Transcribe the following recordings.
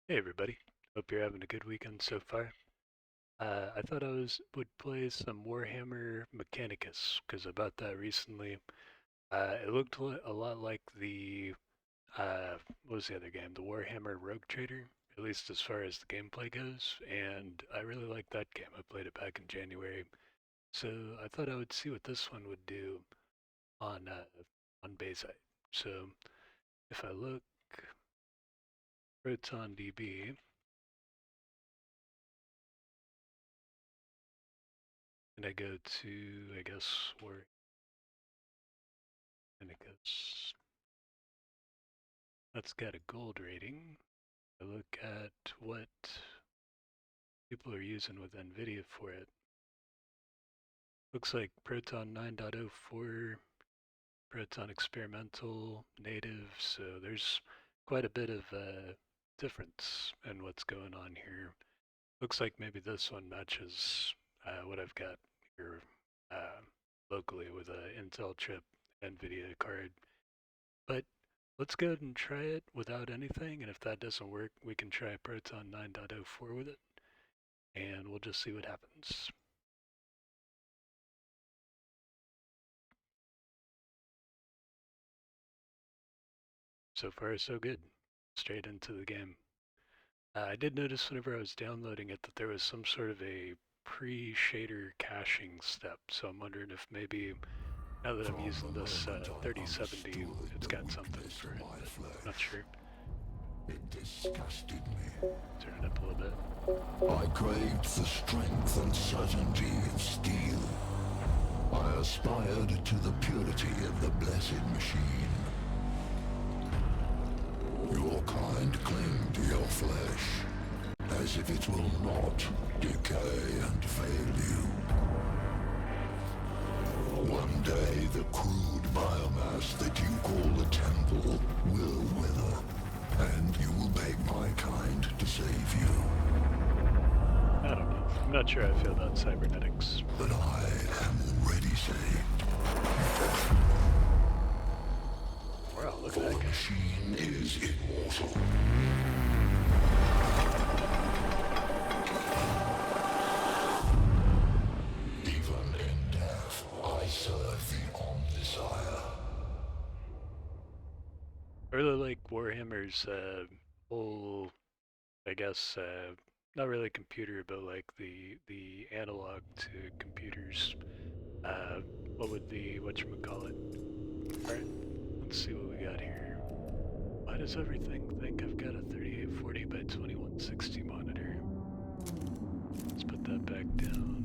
Hey everybody, hope you're having a good weekend so far. I thought would play some Warhammer Mechanicus because I bought that recently. It looked a lot like the what was the other game? The Warhammer Rogue Trader, at least as far as the gameplay goes, and I really liked that game. I played it back in January, so I thought I would see what this one would do on Bazzite. So if I look Proton DB. And I go to, I guess, where Mechanicus. That's got a gold rating. I look at what people are using with Nvidia for it. Looks like Proton 9.04, Proton Experimental, Native, so there's quite a bit of difference in what's going on here. Looks like maybe this one matches what I've got here uh, locally with an Intel chip, Nvidia card. But let's go ahead and try it without anything, and if that doesn't work, we can try Proton 9.04 with it, and we'll just see what happens. So far, so good. Straight into the game. I did notice whenever I was downloading it that there was some sort of a pre-shader caching step, so I'm wondering if maybe now that I'm using this 3070, it's got something for it, but not sure. It disgusted me. Turn it up a little bit. I craved the strength and certainty of steel. I aspired to the purity of the blessed machine. Your kind cling to your flesh, as if it will not decay and fail you. One day the crude biomass that you call the temple will wither, and you will beg my kind to save you. I don't know. I'm not sure I feel about cybernetics. But I am already saved. Wow, look For at that the guy. machine is immortal. Even in death, I serve the Omnissiah. I really like Warhammer's whole, I guess, not really computer, but like the analog to computers. Uh, what would the whatchamacallit? Alright, let's see what we got here. Why does everything think I've got a 3840 by 2160 monitor? Let's put that back down.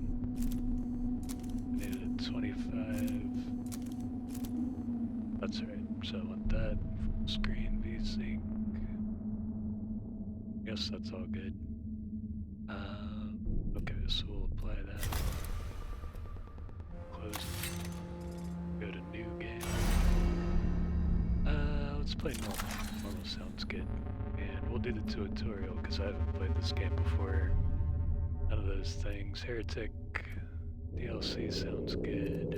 I needed a 25. That's right, so I want that. Full screen VSync. Guess that's all good. Okay, so we'll apply that. Close it. Go to new game. Let's play normal. Normal sounds good. And we'll do the tutorial because I haven't played this game before. None of those things. Heretic DLC sounds good.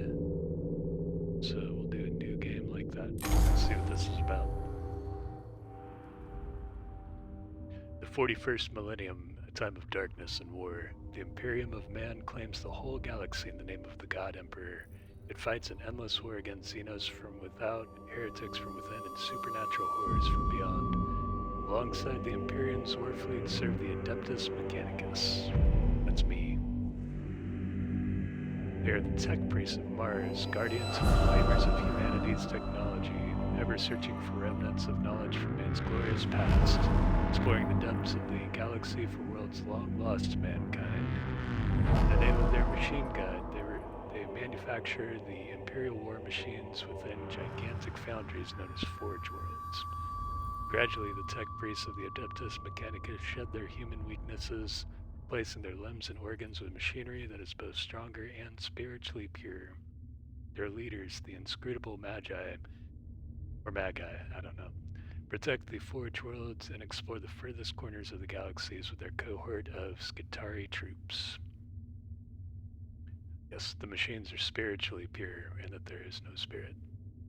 So we'll do a new game like that. Let's see what this is about. The 41st millennium, a time of darkness and war. The Imperium of Man claims the whole galaxy in the name of the God Emperor. It fights an endless war against Xenos from without, heretics from within, and supernatural horrors from beyond. Alongside the Imperium's war fleet serve the Adeptus Mechanicus. That's me. They are the tech priests of Mars, guardians and flavors of humanity's technology, ever searching for remnants of knowledge from man's glorious past, exploring the depths of the galaxy for worlds long lost to mankind. In the name of their machine god, they manufacture the Imperial war machines within gigantic foundries known as Forge Worlds. Gradually, the tech priests of the Adeptus Mechanicus shed their human weaknesses, replacing their limbs and organs with machinery that is both stronger and spiritually pure. Their leaders, the inscrutable Magi, or Magi, I don't know, protect the Forge Worlds and explore the furthest corners of the galaxies with their cohort of Skitarii troops. Yes, the machines are spiritually pure, and that there is no spirit.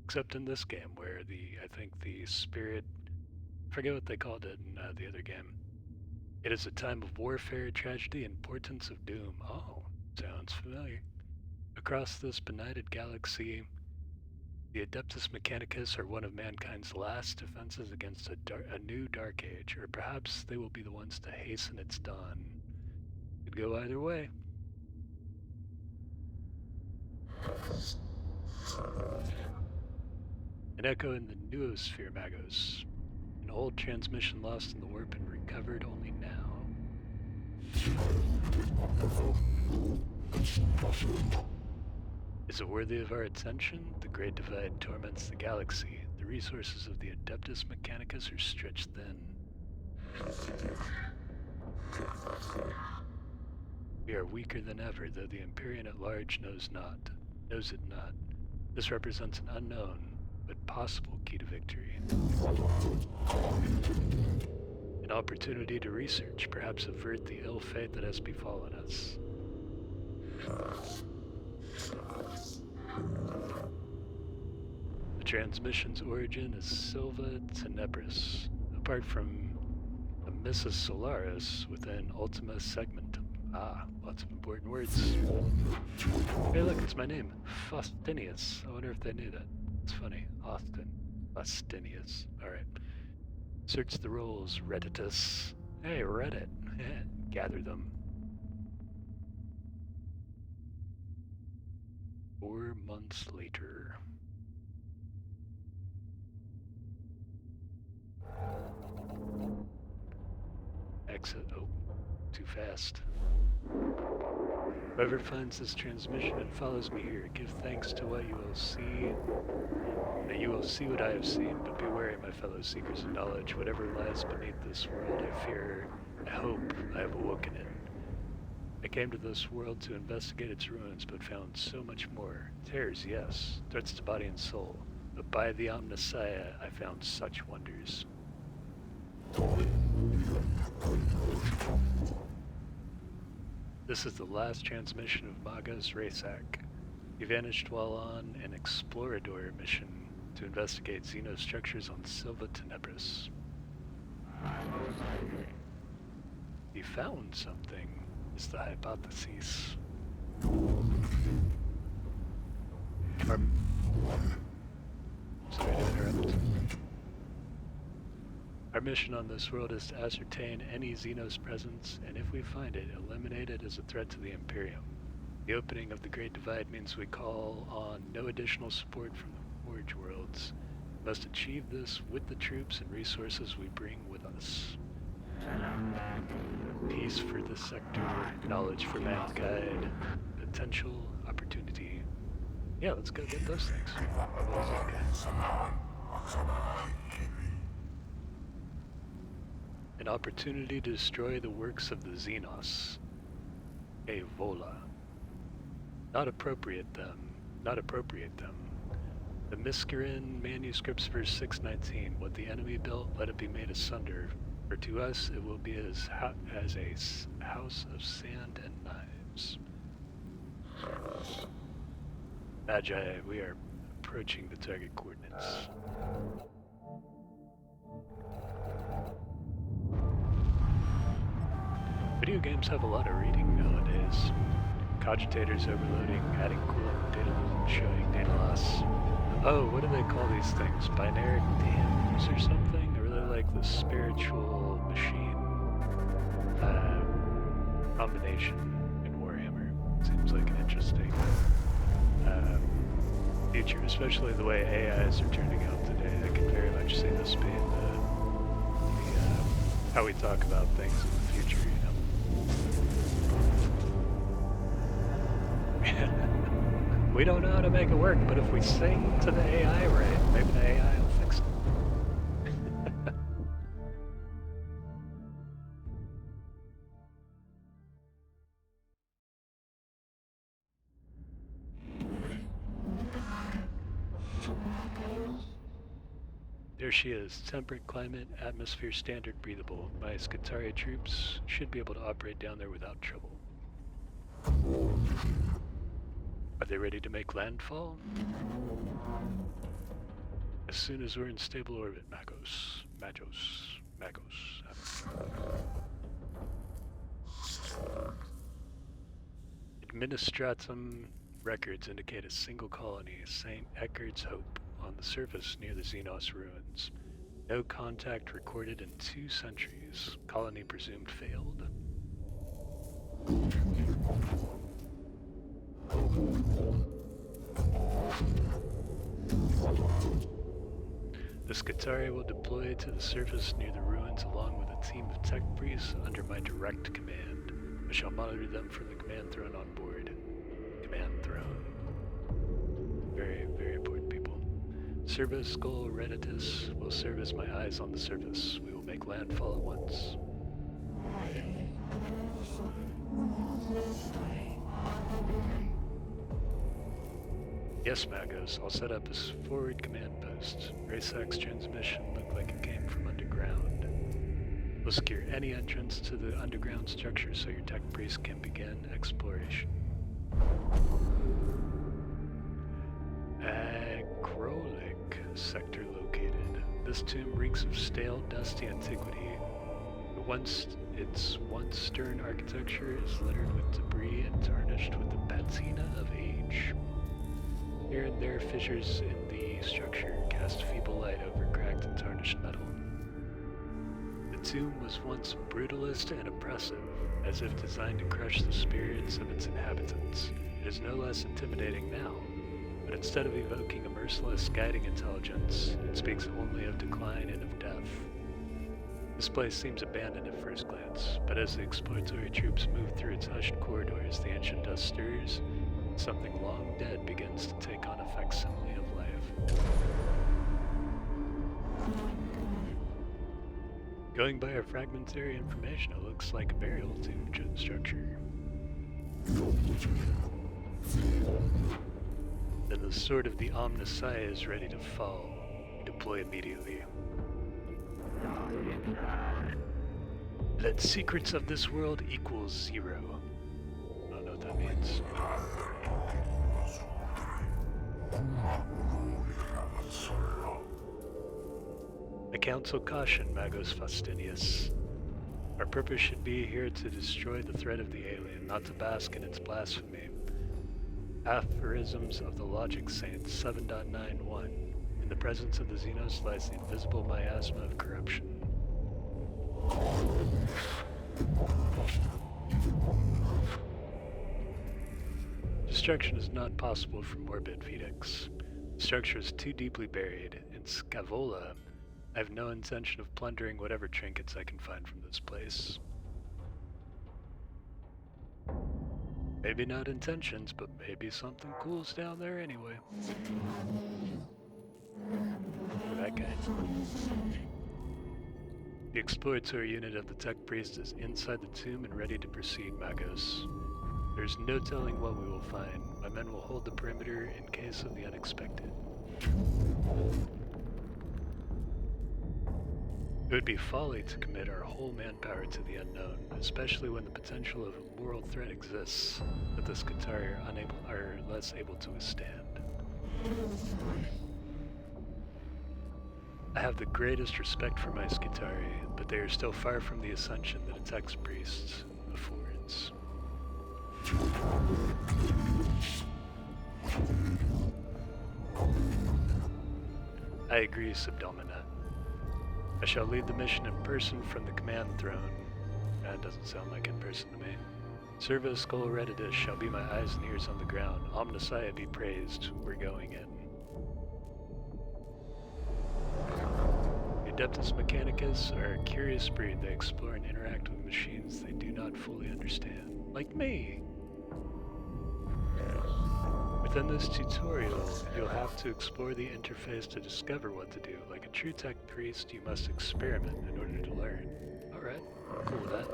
Except in this game, where I think the spirit, I forget what they called it in the other game. It is a time of warfare, tragedy, and portents of doom. Oh, sounds familiar. Across this benighted galaxy, the Adeptus Mechanicus are one of mankind's last defenses against a new dark age, or perhaps they will be the ones to hasten its dawn. Could go either way. An echo in the noosphere, Magos. An old transmission lost in the warp and recovered only now. Is it worthy of our attention? The Great Divide torments the galaxy. The resources of the Adeptus Mechanicus are stretched thin. We are weaker than ever, though the Empyrean at large knows it not. This represents an unknown, but possible key to victory. An opportunity to research, perhaps avert the ill fate that has befallen us. The transmission's origin is Silva Tenebris, apart from a Missus Solaris within Ultima Segmentum. Ah, lots of important words. Hey look, it's my name, Faustinius. I wonder if they knew that. It's funny. Austin. Faustinius. Alright. Search the roles, Redditus. Hey, Reddit. Gather them. 4 months later. Exit. Oh, too fast. Whoever finds this transmission and follows me here, give thanks to what you will see, that you will see what I have seen, but be wary, my fellow seekers of knowledge. Whatever lies beneath this world, I fear, I hope I have awoken it. I came to this world to investigate its ruins, but found so much more. Terrors, yes, threats to body and soul, but by the Omnissiah, I found such wonders. This is the last transmission of Magos Raysak. He vanished while on an Explorador mission to investigate Xenos structures on Silva Tenebris. He found something, is the hypothesis. Sorry to interrupt. Our mission on this world is to ascertain any Xenos presence, and if we find it, eliminate it as a threat to the Imperium. The opening of the Great Divide means we call on no additional support from the Forge Worlds. We must achieve this with the troops and resources we bring with us. Peace for the sector, knowledge for mankind, potential opportunity. Yeah, let's go get those things. An opportunity to destroy the works of the Xenos. A vola. Not appropriate them. The Miskirin manuscripts verse 619. What the enemy built, let it be made asunder. For to us it will be as a house of sand and knives. Magi, we are approaching the target coordinates. Video games have a lot of reading nowadays. Cogitators overloading, adding coolant, data showing data loss. Oh, what do they call these things? Binary dams or something? I really like the spiritual machine combination in Warhammer. Seems like an interesting future, especially the way AIs are turning out today. I can very much see this being how we talk about things in the future, you know. We don't know how to make it work, but if we sing to the AI right, maybe the AI will fix it. There she is. Temperate climate, atmosphere standard, breathable. My Skitaria troops should be able to operate down there without trouble. Are they ready to make landfall? As soon as we're in stable orbit, Magos. Administratum records indicate a single colony, St. Eckhard's Hope, on the surface near the Xenos ruins. No contact recorded in 2 centuries. Colony presumed failed. The Skitarii will deploy to the surface near the ruins along with a team of tech priests under my direct command. I shall monitor them from the command throne on board. Command throne. Very, very important people. Servo Skull Redditus will serve as my eyes on the surface. We will make landfall at once. Yes, Magos, I'll set up a forward command post. Racex transmission looked like it came from underground. We'll secure any entrance to the underground structure so your tech priest can begin exploration. Akrolik sector located. This tomb reeks of stale, dusty antiquity. Its once stern architecture is littered with debris and tarnished with the patina of age. Here and there, fissures in the structure cast feeble light over cracked and tarnished metal. The tomb was once brutalist and oppressive, as if designed to crush the spirits of its inhabitants. It is no less intimidating now, but instead of evoking a merciless guiding intelligence, it speaks only of decline and of death. This place seems abandoned at first glance, but as the exploratory troops move through its hushed corridors, the ancient dust stirs, and something long dead begins to take on a facsimile of life. Going by our fragmentary information, it looks like a burial tomb structure. Then the sword of the Omnissiah is ready to fall. Deploy immediately. Let secrets of this world equals 0. I don't know what that means. I counsel caution, Magos Faustinius. Our purpose should be here to destroy the threat of the alien, not to bask in its blasphemy. Aphorisms of the Logic Saints 7.91. In the presence of the Xenos lies the invisible miasma of corruption. Destruction is not possible from orbit, Phoenix. The structure is too deeply buried. In Scavola, I have no intention of plundering whatever trinkets I can find from this place. Maybe not intentions, but maybe something cool's down there anyway. That guy. The exploratory unit of the tech priest is inside the tomb and ready to proceed, Magos. There's no telling what we will find. My men will hold the perimeter in case of the unexpected. It would be folly to commit our whole manpower to the unknown, especially when the potential of a moral threat exists that the Skitarii are less able to withstand. I have the greatest respect for my Skitarii, but they are still far from the ascension that a tech priest affords. I agree, Subdominat. I shall lead the mission in person from the command throne. That doesn't sound like in person to me. Servo Skull Redditus shall be my eyes and ears on the ground. Omnissiah be praised. We're going in. The Adeptus Mechanicus are a curious breed. They explore and interact with machines they do not fully understand. Like me! Within this tutorial, you'll have to explore the interface to discover what to do. Like a true tech priest, you must experiment in order to learn. Alright, cool with that.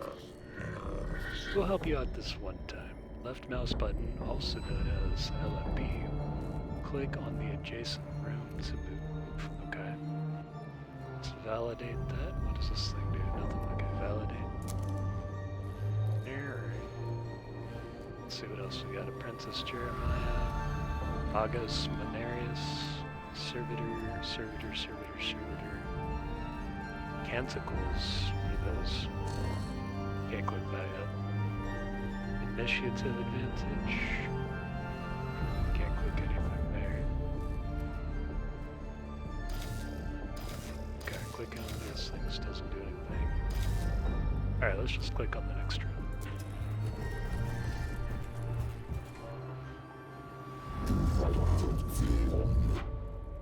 We'll help you out this one time. Left mouse button, also known as LMB. Click on the adjacent room to move. Okay. Let's validate that. What does this thing do? Nothing. Okay, validate. Let's see what else we got. Apprentice Jeremiah, August Manarius, Servitor. Canticles. What are those? Can't click that yet. initiative advantage. Can't click anything there. Okay, clicking on these things doesn't do anything. Alright, let's just click on the next room.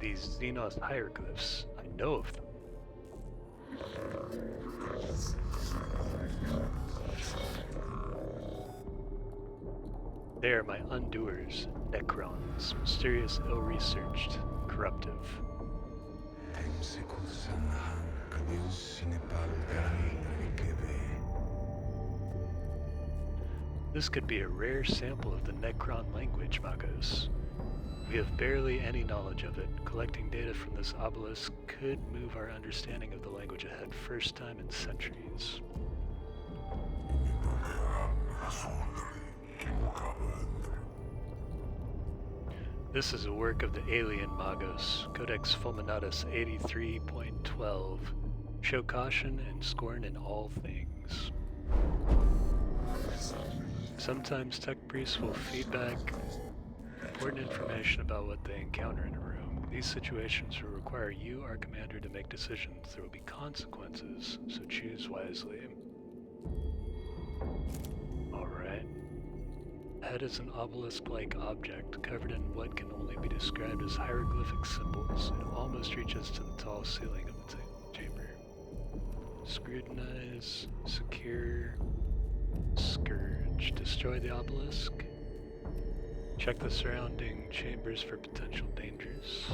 These Xenos hieroglyphs, I know of them. They are my undoers, Necrons, mysterious, ill-researched, corruptive. This could be a rare sample of the Necron language, Magos. We have barely any knowledge of it. Collecting data from this obelisk could move our understanding of the language ahead, first time in centuries. This is a work of the alien Magos, Codex Fulminatus 83.12. Show caution and scorn in all things. Sometimes tech priests will feedback important information about what they encounter in a room. These situations will require you, our commander, to make decisions. There will be consequences, so choose wisely. Alright. Head is an obelisk-like object covered in what can only be described as hieroglyphic symbols. It almost reaches to the tall ceiling of the chamber. Scrutinize, secure, scourge. Destroy the obelisk. Check the surrounding chambers for potential dangers.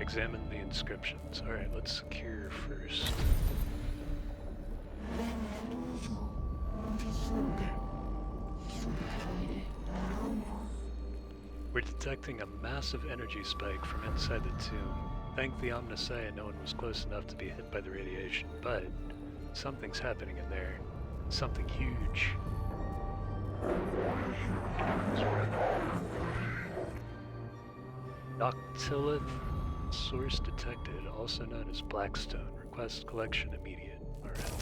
Examine the inscriptions. Alright, let's secure first. We're detecting a massive energy spike from inside the tomb. Thank the Omnissiah no one was close enough to be hit by the radiation, but something's happening in there. Something huge. Noctilith source detected, also known as Blackstone. Request collection immediate. Alright.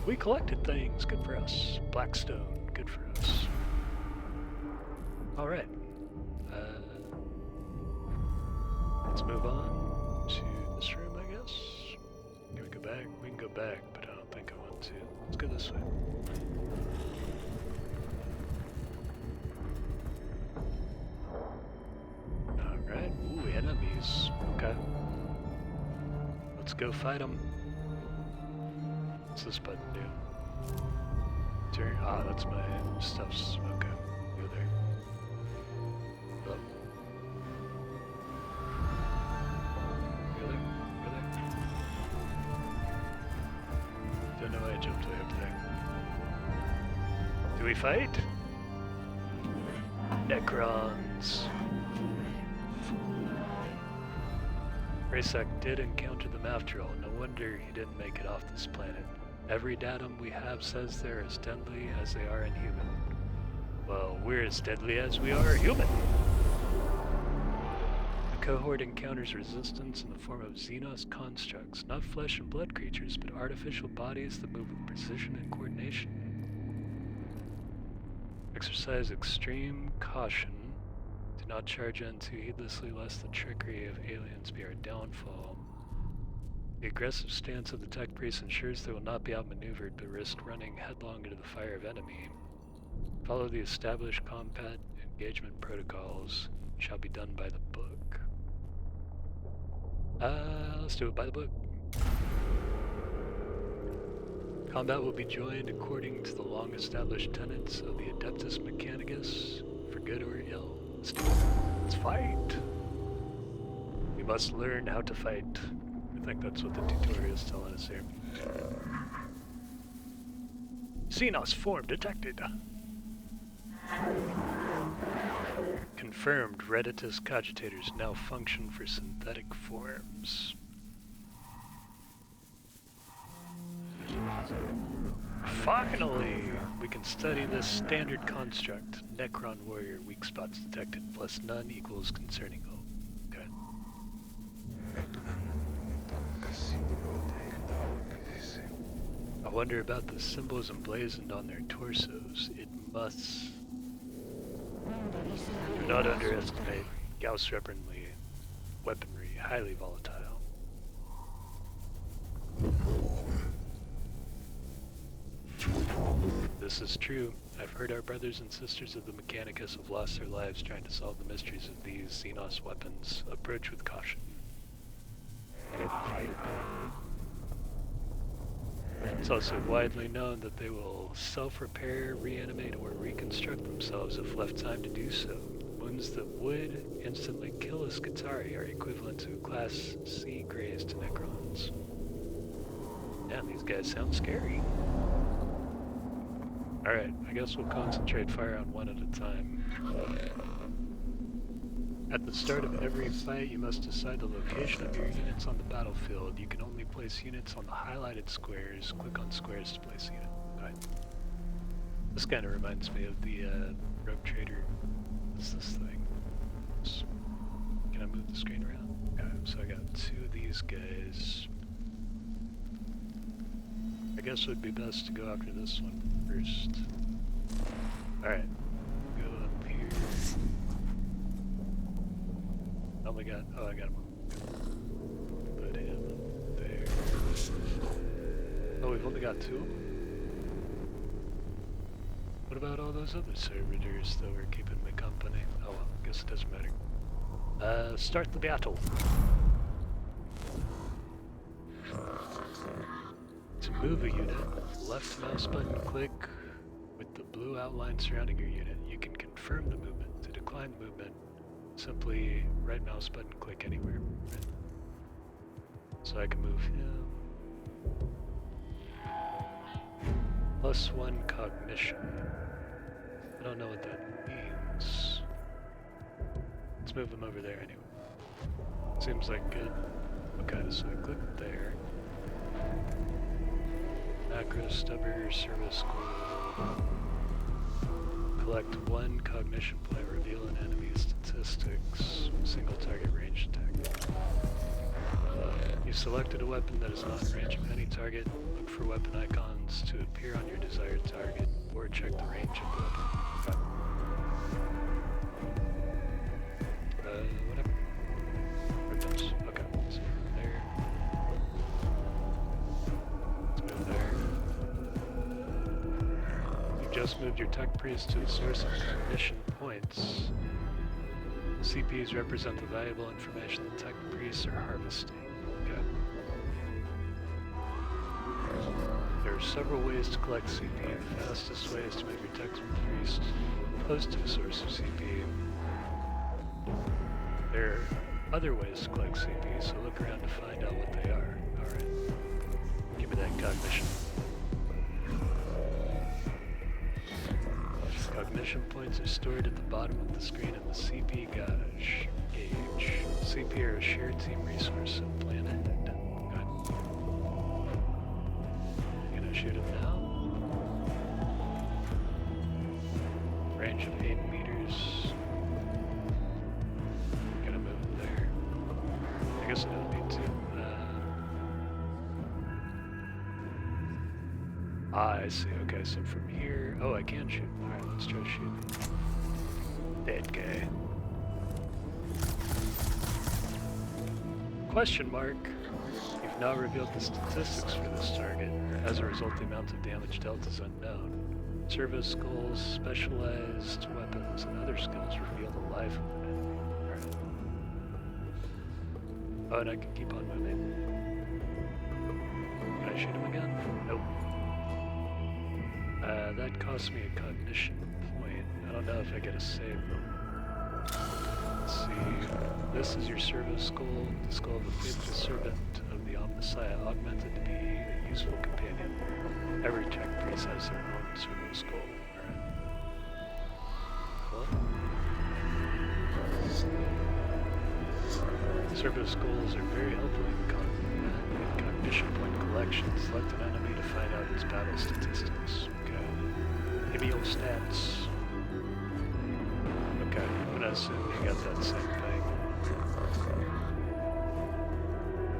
We collected things, good for us. Blackstone, good for us. Alright. Let's move on to this room, I guess. Can we go back? We can go back, but I don't think I want to. Let's go this way. Alright, ooh, enemies. Okay. Let's go fight them. What's this button do? Turn. Ah, that's my stuff's. Okay. Go there. Up. Go there. Go there. Don't know why I jumped way up there. Do we fight? Necrons. Raysak did encounter them after all. No wonder he didn't make it off this planet. Every datum we have says they're as deadly as they are inhuman. Well, we're as deadly as we are human. The cohort encounters resistance in the form of Xenos constructs, not flesh and blood creatures, but artificial bodies that move with precision and coordination. Exercise extreme caution. Do not charge in too heedlessly, lest the trickery of aliens be our downfall. The aggressive stance of the tech priest ensures they will not be outmaneuvered, but risk running headlong into the fire of enemy. Follow the established combat engagement protocols. Shall be done by the book. Let's do it by the book. Combat will be joined according to the long-established tenets of the Adeptus Mechanicus, for good or ill. Let's do it. Let's fight. We must learn how to fight. I think that's what the tutorial is telling us here. Xenos form detected. Confirmed Redditus cogitators now function for synthetic forms. Finally, we can study this standard construct. Necron warrior weak spots detected plus none equals concerning hope. Okay. wonder about the symbols emblazoned on their torsos. It must... Do not underestimate Gauss weaponry, highly volatile. This is true. I've heard our brothers and sisters of the Mechanicus have lost their lives trying to solve the mysteries of these Xenos weapons. Approach with caution. It's also widely known that they will self-repair, reanimate, or reconstruct themselves if left time to do so. Wounds that would instantly kill a Skitarii are equivalent to Class C grays to Necrons. Damn, these guys sound scary. Alright, I guess we'll concentrate fire on one at a time. At the start of every fight, you must decide the location of your units on the battlefield. You can only place units on the highlighted squares. Click on squares to place unit. Alright. This kind of reminds me of the Rogue Trader. What's this thing? Can I move the screen around? Okay, so I got two of these guys. I guess it would be best to go after this one first. Alright, go up here. Oh my god, oh I got him. Put him there. Oh, we've only got two? What about all those other servitors that were keeping me company? Oh well, I guess it doesn't matter. Start the battle. To move a unit, left mouse button click with the blue outline surrounding your unit. You can confirm the movement. To decline the movement, simply right mouse button click anywhere. So I can move him. +1 cognition. I don't know what that means. Let's move him over there anyway. Seems like good. Okay, so I click there. Macro stubber service goal. Collect 1 cognition point, reveal an enemy's statistics. Single target range attack. You selected a weapon that is not in range of any target. Look for weapon icons to appear on your desired target, or check the range of the weapon. Whatever. Weapons. Okay, so there. Let's move there. You've just moved your tech priest to the source of cognition points. CPs represent the valuable information the tech priests are harvesting. Okay. There are several ways to collect CP. The fastest way is to move your tech priest close to the source of CP. There are other ways to collect CP, so look around to find out what they are. Alright. Give me that cognition. Cognition points are stored at the bottom of the screen in the CP gauge. CP are a shared team resource and plan ahead. Okay. Gonna shoot him now. Range of 8 meters. Gonna move him there. I guess I don't need to. I see. Okay, so from here... Oh, I can shoot. Alright, let's try to shoot. Dead guy. Question mark. You've now revealed the statistics for this target. As a result, the amount of damage dealt is unknown. Service skulls, specialized weapons, and other skills reveal the life of an enemy. Alright. Oh, and I can keep on moving. Can I shoot him again? Nope. That cost me a cognition point. I don't know if I get a save though. Let's see. This is your service skull, the skull of the faithful servant of the Omnissiah, augmented to be a useful companion. Every tech priest has their own service skull. Alright. Cool. Service skulls are very helpful in cognition point collection. Select an enemy to find out its battle statistics. Give me your stats. Okay, I'm gonna assume you got that same thing.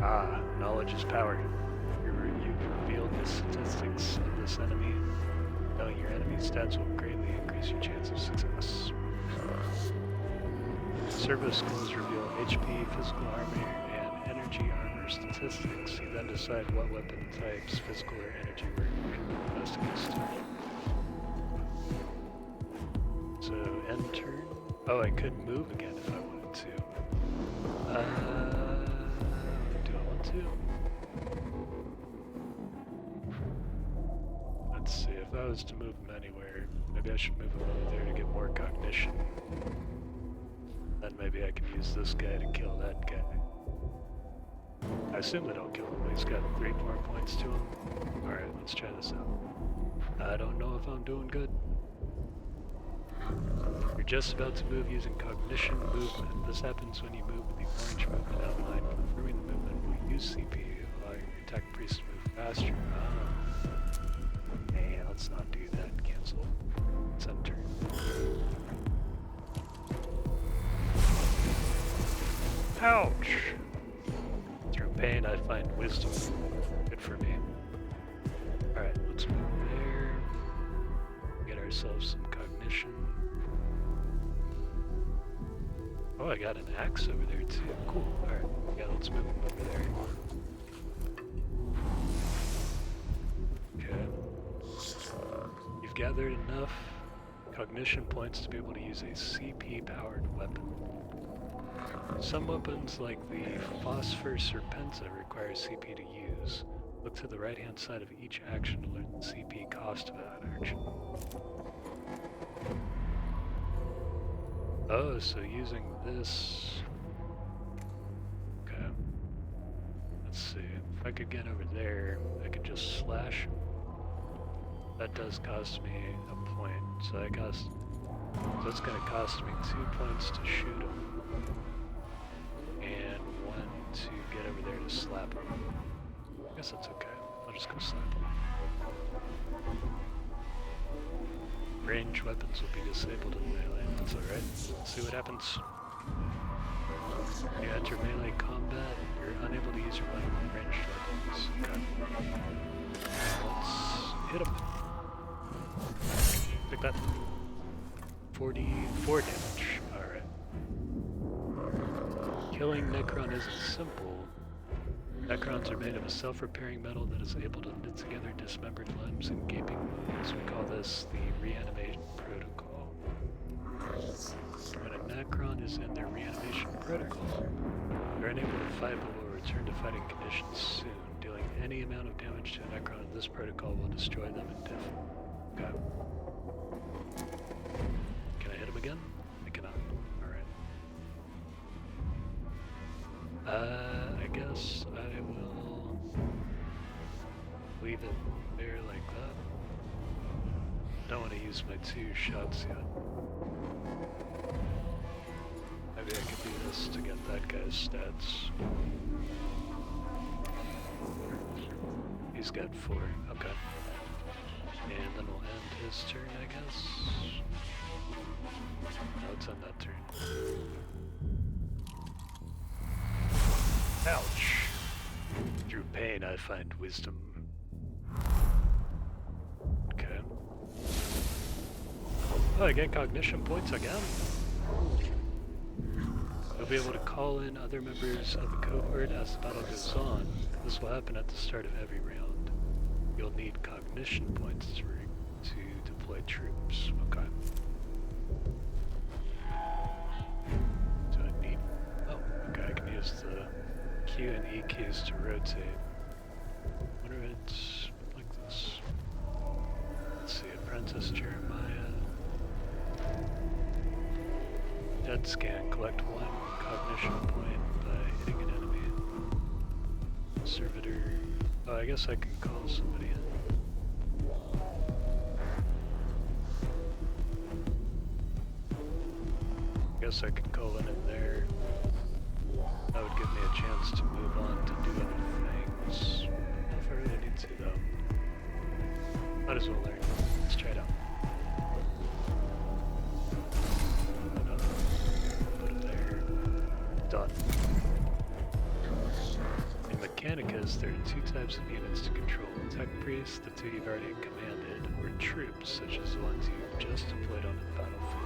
Ah, knowledge is power. You've revealed the statistics this enemy. Knowing your enemy's stats will greatly increase your chance of success. Servo skills reveal HP, physical armor, and energy armor statistics. You then decide what weapon types, physical or energy work work best against you. So end turn. Oh, I could move again if I wanted to. Do I want to? Let's see, if I was to move him anywhere, maybe I should move him over there to get more cognition. Then maybe I can use this guy to kill that guy. I assume that I'll kill him, he's got 3 more points to him. Alright, let's try this out. I don't know if I'm doing good. You're just about to move using cognition movement. This happens when you move with the orange movement outline. Confirming the movement will use CPU, allowing your attack priest to move faster. Hey, let's not do that. Cancel. Let's enter. Ouch! Through pain I find wisdom. Good for me. Alright, let's move there. Get ourselves some cognition. Oh, I got an axe over there too. Cool. Alright, yeah, let's move him over there. Okay. You've gathered enough cognition points to be able to use a CP-powered weapon. Some weapons, like the Phosphor Serpenza, require CP to use. Look to the right-hand side of each action to learn the CP cost of that action. Oh, so using this... Okay. Let's see. If I could get over there, I could just slash. That does cost me a point. So it's gonna cost me 2 points to shoot him. And 1 to get over there to slap him. I guess that's okay. I'll just go slap him. Range weapons will be disabled in melee. That's alright. Let's see what happens. You enter melee combat, you're unable to use your weapon with ranged weapons. Okay. Let's hit him. Take that. 44 damage. Alright. Killing Necron isn't simple. Necrons are made of a self-repairing metal that is able to knit together dismembered limbs and gaping wounds. We call this the reanimation protocol. When a Necron is in their reanimation protocol, they're unable to fight but will return to fighting conditions soon. Dealing any amount of damage to a Necron in this protocol will destroy them indefinitely. Okay. Can I hit him again? I cannot. Alright. I guess I will leave it there like that. Don't want to use my 2 shots yet. Maybe I could do this to get that guy's stats. He's got 4, okay. And then we'll end his turn, I guess. No, it's on that turn. Ouch! Through pain I find wisdom. Okay. Oh, I get cognition points again. You'll be able to call in other members of the cohort as the battle goes on. This will happen at the start of every round. You'll need cognition points to deploy troops. Okay. Do I need... Oh, okay, I can use the Q and E keys to rotate. I wonder if it's like this. Let's see, Apprentice Jeremiah. Dead scan, collect 1 cognition point by hitting an enemy. Servitor. Oh, I guess I can call somebody in. I guess I could call in there. That would give me a chance to move on to do other things. If I really need to, though. Might as well learn. Let's try it out. Put it there. Done. In Mechanicus, there are 2 types of units to control: tech priests, the two you've already commanded, or troops, such as the ones you've just deployed onto the battlefield.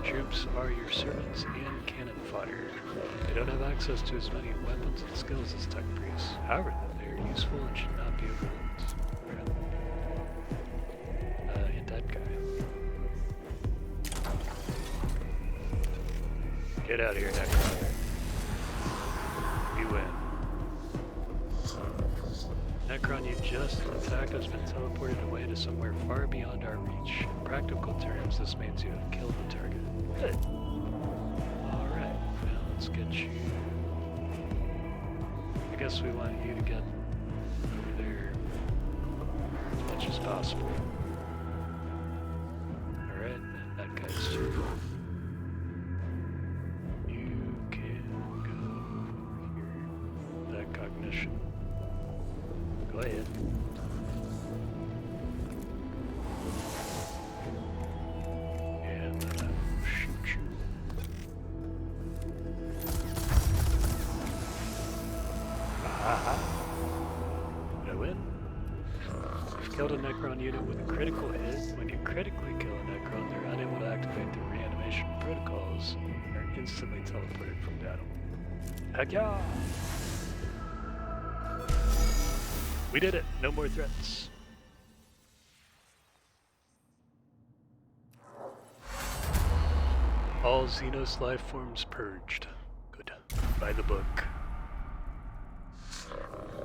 Troops are your servants and cannon fodder. They don't have access to as many weapons and skills as tech priests. However, they are useful and should not be overlooked. Hit that guy. Get out of here, Necron. You win. Necron you just attacked has been teleported away to somewhere far beyond our reach. In practical terms, this means you have killed the target. Good. Alright, now let's get you... I guess we want you to get over there as much as possible. Alright, and that guy's too. You can go here. That cognition. Go ahead. And then I will shoot you. Aha! Did I win? You've killed a Necron unit with a critical hit. When you critically kill a Necron, they're unable to activate the reanimation protocols and are instantly teleported from battle. Heck yeah! We did it! No more threats. All Xenos life forms purged. Good. By the book.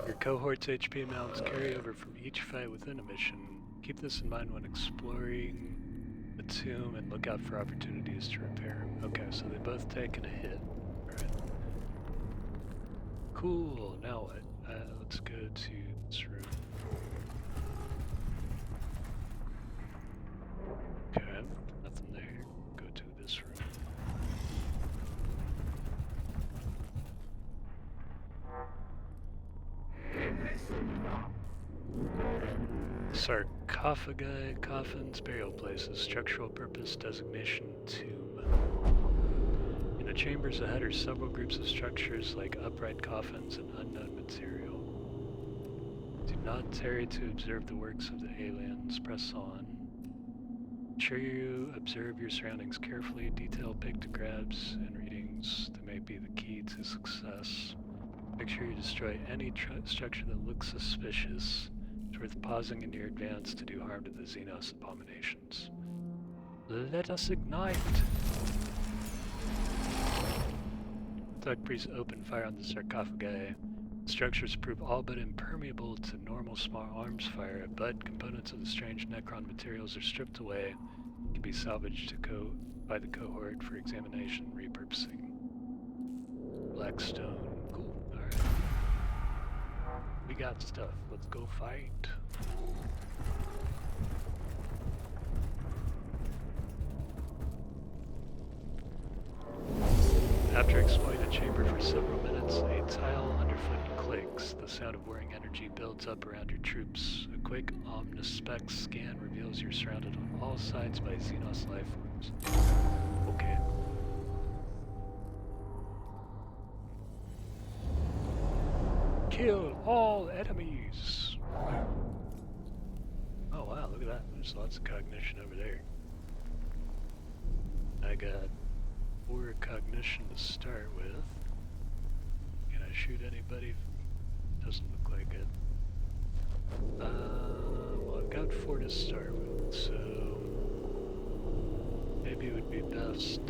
Your cohort's HP amounts carry over from each fight within a mission. Keep this in mind when exploring the tomb and look out for opportunities to repair. Okay, so they both taken a hit. Alright. Cool, now what? Let's go to this room. Okay, nothing there. Go to this room. Sarcophagi, coffins, burial places, structural purpose, designation, tomb. In the chambers ahead are several groups of structures like upright coffins and unknown material. Do not tarry to observe the works of the aliens. Press on. Ensure you observe your surroundings carefully. Detail pictographs and readings that may be the key to success. Make sure you destroy any structure that looks suspicious. It's worth pausing in your advance to do harm to the Xenos abominations. Let us ignite! Thug priests open fire on the sarcophagi. Structures prove all but impermeable to normal small arms fire, but components of the strange Necron materials are stripped away and can be salvaged by the cohort for examination and repurposing. Blackstone. Cool. Alright. We got stuff. Let's go fight. After exploring a chamber for several minutes, a tile underfoot clicks. The sound of whirring energy builds up around your troops. A quick omnispec scan reveals you're surrounded on all sides by Xenos life forms. Okay. Kill all enemies! Oh wow, look at that. There's lots of cognition over there. I got 4 cognition to start with. Can I shoot anybody? Doesn't look like it. Well, I've got 4 to start with, so maybe it would be best.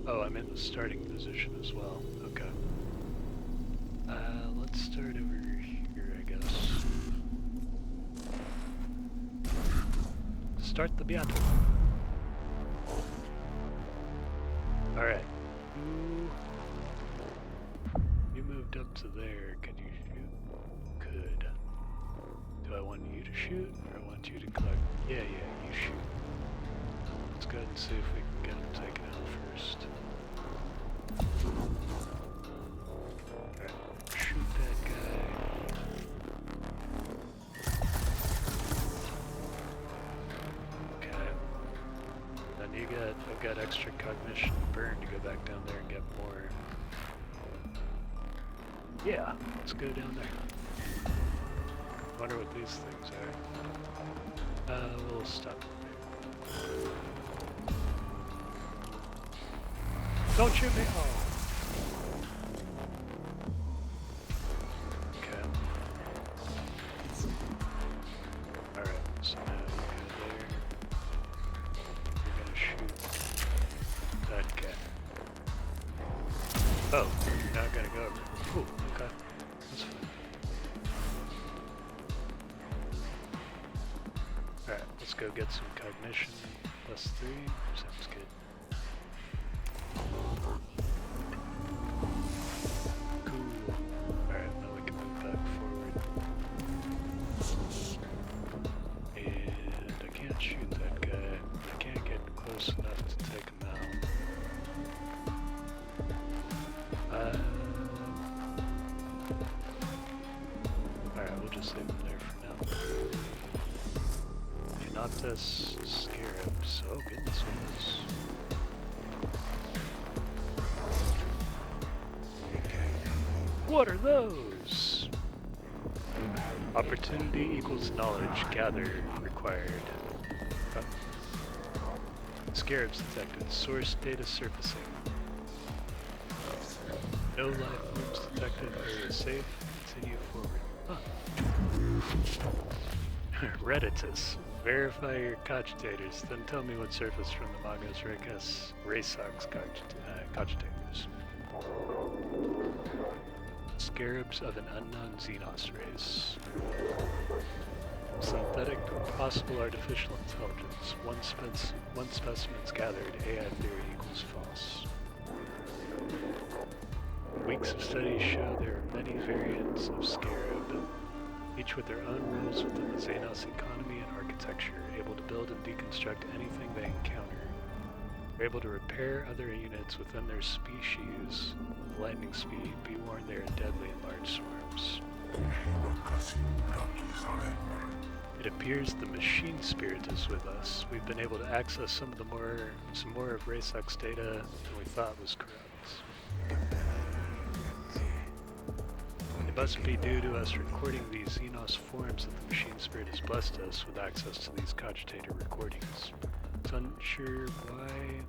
Oh, I'm in the starting position as well. Okay. Let's start over here, I guess. Start the battle. Alright. You moved up to there. Can you shoot? Good. Do I want you to shoot, or I want you to collect? Yeah, you shoot. Let's go ahead and see if we can get him taken out first. Alright, shoot that guy. Okay. Then I've got extra cognition burn to go back down there and get more. Yeah, let's go down there. Wonder what these things are. We'll stop. Don't shoot me! Oh. Okay. Alright, so now you go there. You're gonna shoot that guy. Oh, you're not gonna go over. Cool, okay. That's fine. Alright, let's go get some cognition. +3. Sounds good. Cool. Alright, now we can move back forward. And I can't shoot that guy. I can't get close enough to take him out. Alright, we'll just leave him there for now. Adeptus scarabs. Oh goodness, what are those? Opportunity equals knowledge gathered required. Scarabs detected. Source data surfacing. No life forms detected. Area safe. Continue forward. Huh. Redditus. Verify your cogitators, then tell me what surfaced from the Magos Recus Raceox cogitators. Scarabs of an unknown Xenos race. Synthetic or possible artificial intelligence. One specimen's gathered. AI theory equals false. Weeks of studies show there are many variants of scarab, each with their own rules within the Xenos economy and architecture, able to build and deconstruct anything they encounter. They're able to repair other units within their species. Lightning speed, be warned they are deadly in large swarms. It appears the machine spirit is with us. We've been able to access some more of Raceox's data than we thought was corrupt. It must be due to us recording these Xenos forms that the machine spirit has blessed us with access to these cogitator recordings. It's unsure why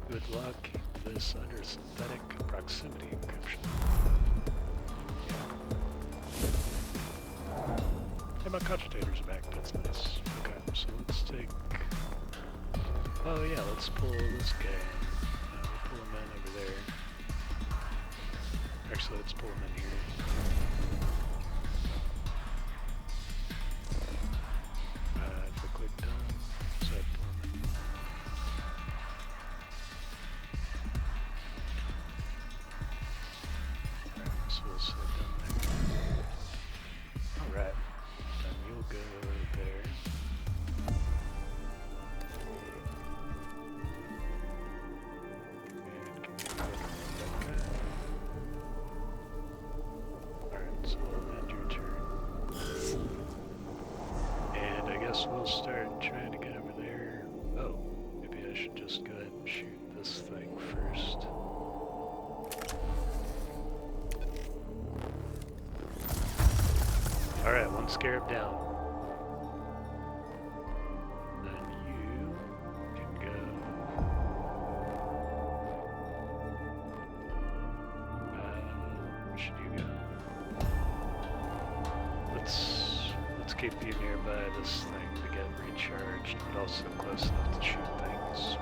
we would lock this under synthetic proximity encryption. Hey, my cogitator's back, that's nice. Okay, so let's take... Oh yeah, let's pull this guy in. We'll pull him in over there. Actually, let's pull him in here. If I click done, so I pull him in. Alright, so we'll say done there. Alright, then you'll go there. We'll start trying to get over there. Oh, maybe I should just go ahead and shoot this thing first. Alright, one scarab down. Then you can go... where should you go? Let's keep you nearby this thing to get recharged, but also close enough to shoot things.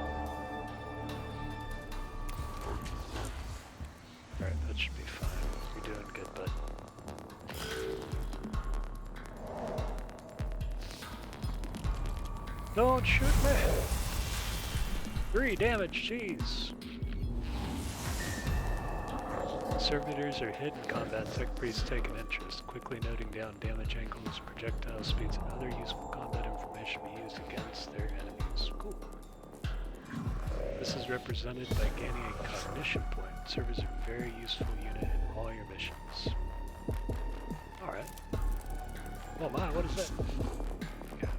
Alright, that should be fine. You're doing good, bud. Don't shoot me! 3 damage, jeez! Servitors are hidden combat tech priests take an interest, quickly noting down damage angles, projectile speeds, and other useful combat information to be used against their enemies. Cool. This is represented by gaining a cognition point. Servers are a very useful unit in all your missions. Alright. Oh my, what is that? Yeah.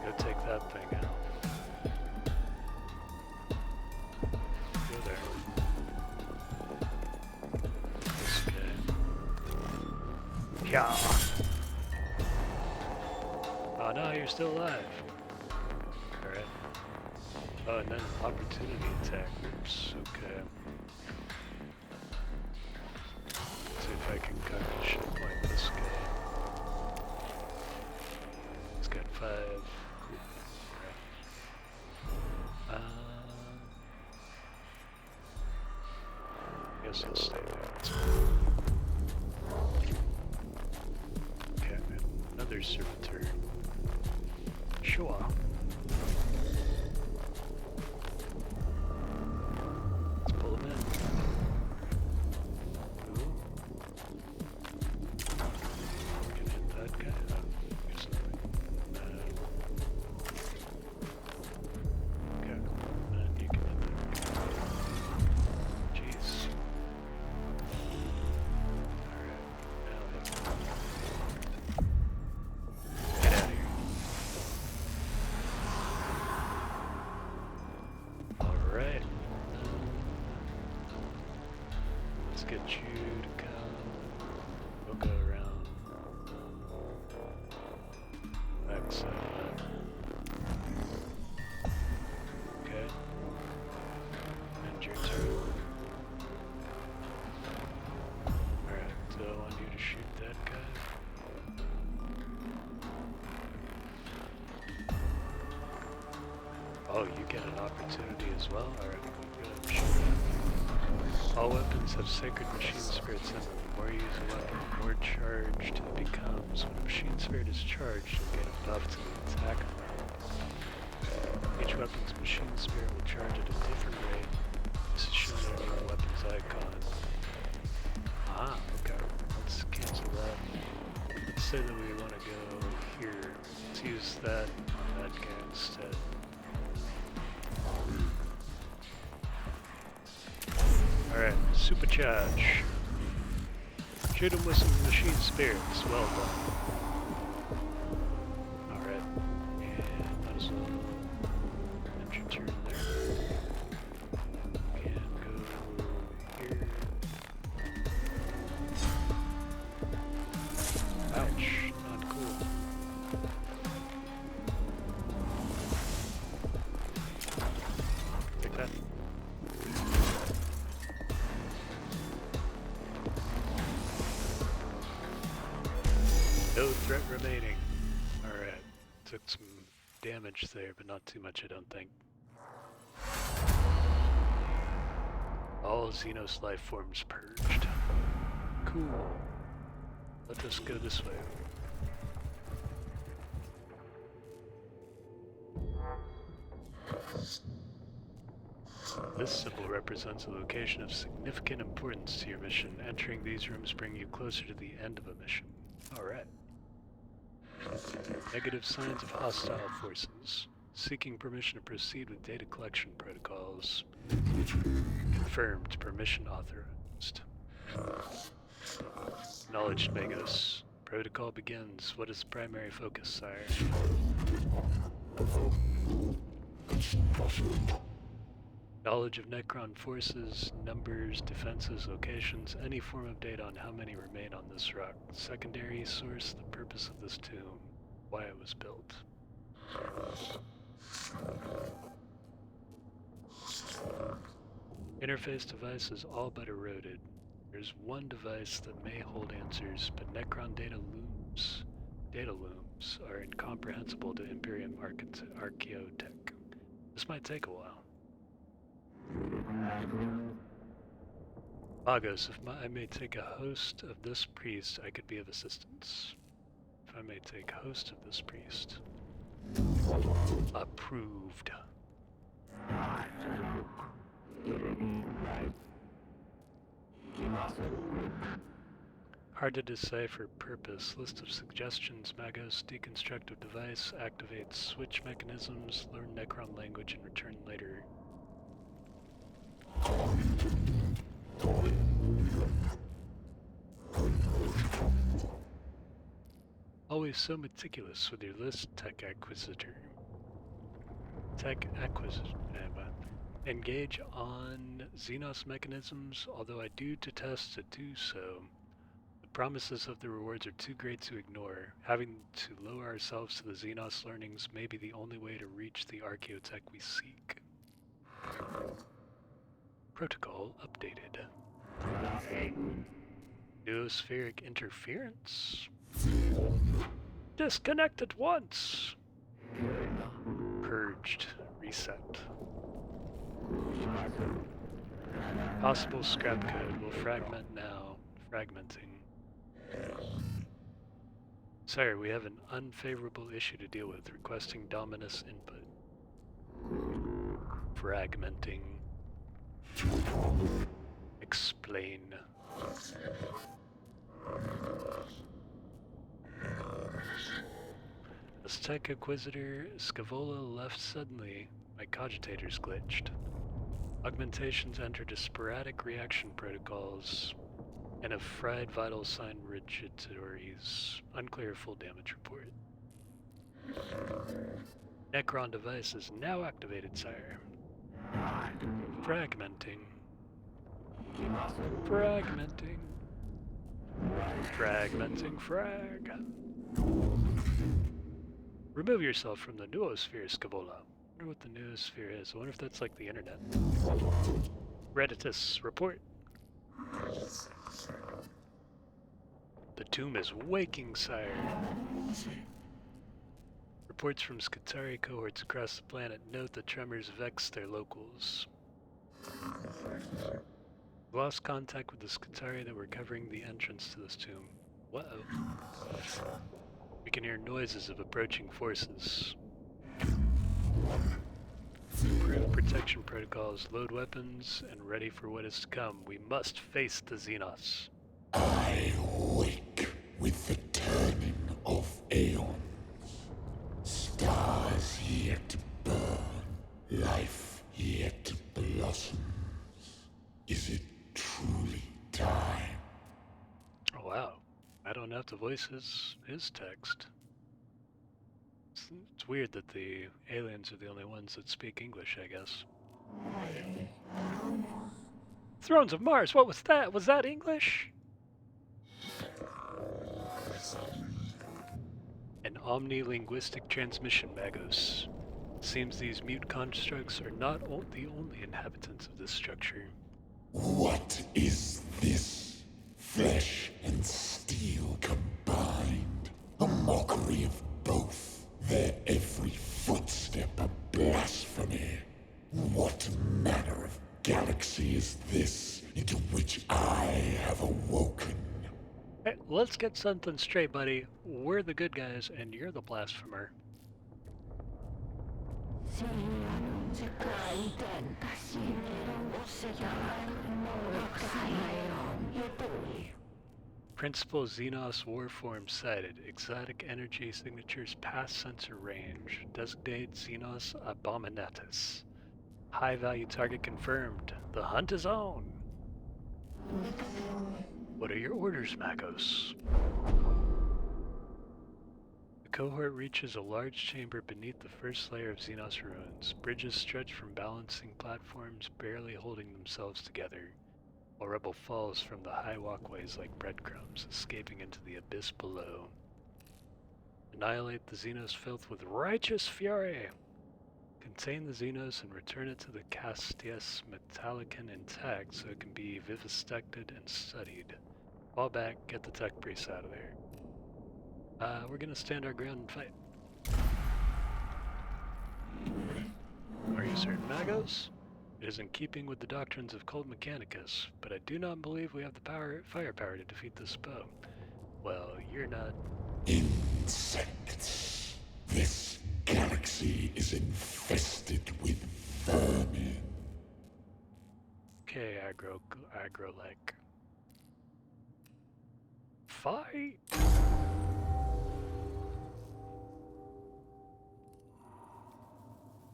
Go take that thing out. Go there. Yeah. Oh no, you're still alive. Alright. Oh, and then opportunity attack. Oops, okay. Let's see if I can kind of shit point this guy. He's got 5. Cool. Alright. Guess I'll stay there. Okay, another servitor. Sure. Let's pull him in. Ooh. Can hit that guy. Oh, guess not. Okay, and you can hit that guy. Jeez. Alright, now hit him. Get out of here. Alright. Let's get you to come. We'll go around. Backside of that. Okay. And your turn. Alright, so I want you to shoot that guy. Oh, you get an opportunity as well? Alright, good. Shoot that. All weapons have sacred machine spirits in them. The more you use a weapon, the more charged it becomes. When a machine spirit is charged, you'll get a buff to the attack roll. Each weapon's machine spirit will charge at a different rate. This is shown under the weapon's icon. Ah, okay. Let's cancel that. Let's say that we want to go here. Let's use that guy instead. Alright, supercharge. Shoot him with some machine spirits. Well done. Alright. And that is all. End your turn there. And go here. Ouch. Not cool. Take that. No threat remaining. Alright. Took some damage there, but not too much, I don't think. All Xenos life forms purged. Cool. Let us go this way. This symbol represents a location of significant importance to your mission. Entering these rooms bring you closer to the end of a mission. Alright. Negative signs of hostile forces. Seeking permission to proceed with data collection protocols. Confirmed. Permission authorized. Acknowledged, Mechanicus. Protocol begins. What is the primary focus, sire? Knowledge of Necron forces, numbers, defenses, locations, any form of data on how many remain on this rock. Secondary source, the purpose of this tomb, why it was built. Interface device is all but eroded. There's one device that may hold answers, but Necron data looms are incomprehensible to Imperium Archaeotech. This might take a while. Magos, if I may take a host of this priest, I could be of assistance. If I may take host of this priest. Approved. Hard to decipher purpose. List of suggestions. Magos, deconstructive device, activate switch mechanisms, learn Necron language and return later. Always so meticulous with your list, Tech Acquisitor. Engage on Xenos mechanisms, although I do detest to do so. The promises of the rewards are too great to ignore. Having to lower ourselves to the Xenos learnings may be the only way to reach the archaeotech we seek. Protocol updated. Noospheric interference? Disconnect at once! Purged. Reset. Possible scrap code will fragment now. Fragmenting. Sire, we have an unfavorable issue to deal with. Requesting Dominus input. Fragmenting. Explain. As Tech Inquisitor Scavola left suddenly, my cogitators glitched. Augmentations entered a sporadic reaction protocols and a fried vital sign rigiditories. Unclear full damage report. Necron device is now activated, sire. Fragmenting. Fragmenting. Fragmenting frag. Remove yourself from the noosphere, Scavola. I wonder what the noosphere is. I wonder if that's like the internet. Adeptus, report. The tomb is waking, sire. Reports from Skitarii cohorts across the planet note the tremors vex their locals. Lost contact with the Skitarii that were covering the entrance to this tomb. Whoa. We can hear noises of approaching forces. Improve protection protocols, load weapons, and ready for what is to come. We must face the Xenos. I wake with the turning of aeons. Stars yet burn, life yet blossoms. Is it truly time? Oh wow, I don't have to voice his text. It's weird that the aliens are the only ones that speak English, I guess. Thrones of Mars, what was that? Was that English? An omni-linguistic transmission, Magos. Seems these mute constructs are not the only inhabitants of this structure. What is this? Flesh and steel combined. A mockery of both. Their every footstep a blasphemy. What manner of galaxy is this into which I have awoken? Hey, let's get something straight, buddy. We're the good guys, and you're the blasphemer. Principal Xenos Warform sighted. Exotic energy signatures past sensor range. Designate Xenos Abominatus. High value target confirmed. The hunt is on. What are your orders, Magos? The cohort reaches a large chamber beneath the first layer of Xenos ruins. Bridges stretch from balancing platforms, barely holding themselves together, while rubble falls from the high walkways like breadcrumbs, escaping into the abyss below. Annihilate the Xenos filth with righteous fury! Contain the Xenos and return it to the Castius Metallicon intact so it can be vivisected and studied. Fall back, get the tech priests out of there. We're gonna stand our ground and fight. Are you certain, Magos? It is in keeping with the doctrines of Cult Mechanicus, but I do not believe we have the firepower to defeat this foe. Well, you're not... Insects. This galaxy is infested with vermin. Okay, aggro-like. Fight!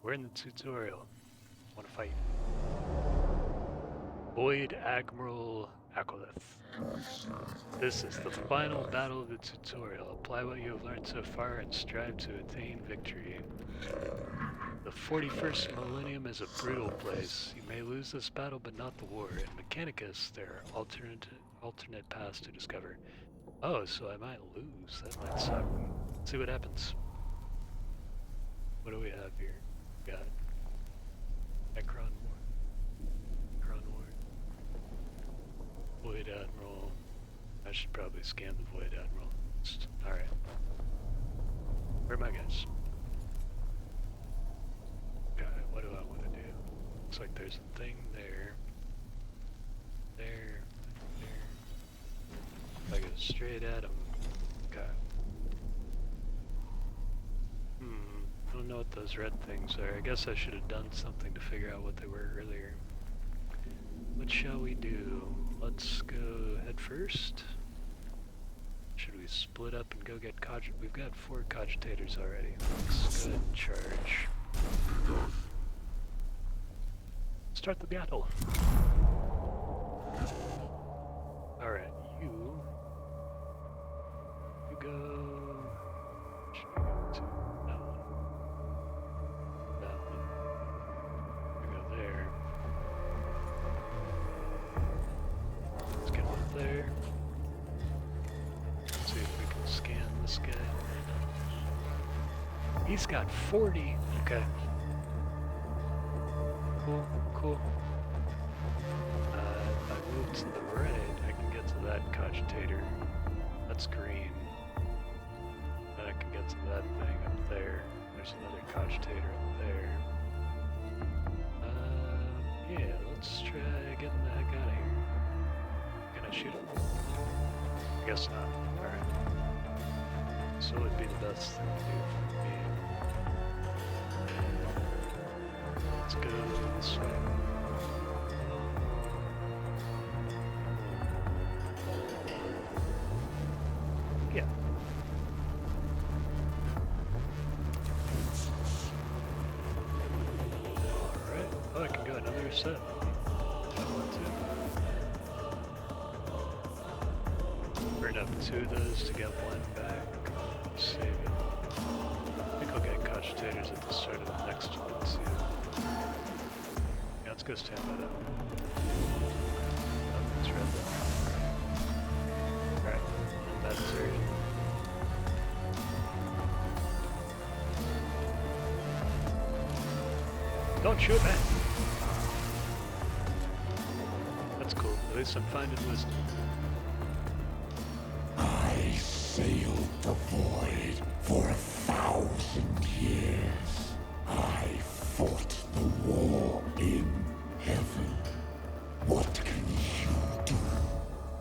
We're in the tutorial. Want to fight? Void Admiral Akolith. This is the final battle of the tutorial. Apply what you have learned so far and strive to attain victory. The 41st millennium is a brutal place. You may lose this battle but not the war. In Mechanicus, there are alternate paths to discover. Oh, so I might lose. That might suck. Let's see what happens. What do we have here? We got Necron War. Necron War. Void Admiral. I should probably scan the Void Admiral. Alright. Where are my guys? Okay, what do I want to do? Looks like there's a thing there. There. If I go straight at him. Okay. I don't know what those red things are. I guess I should have done something to figure out what they were earlier. What shall we do? Let's go head first. Should we split up and go get We've got 4 cogitators already. Let's go ahead and charge. Start the battle. Alright, you go. Should we go to that one? That one. We go there. Let's get one there. See if we can scan this guy. He's got 40. Okay. Cool, cool. If I move to the right, I can get to that cogitator. That's green. Then I can get to that thing up there. There's another cogitator up there. Yeah, let's try getting the heck out of here. Can I shoot him? I guess not. Alright. So it would be the best thing to do for me. Let's go this way. Yeah. Alright. Oh, I can go another set. If I want to. Burn up 2 of those to get 1 back. Save it. I think I'll get cogitators at the start of the next one too. Yeah, let's go stand by that. Oh, that's red though. Alright, that's it. Don't shoot, man! That's cool. At least I'm finding wisdom. I sailed the void for 1,000 years. I fought the war in heaven. What can you do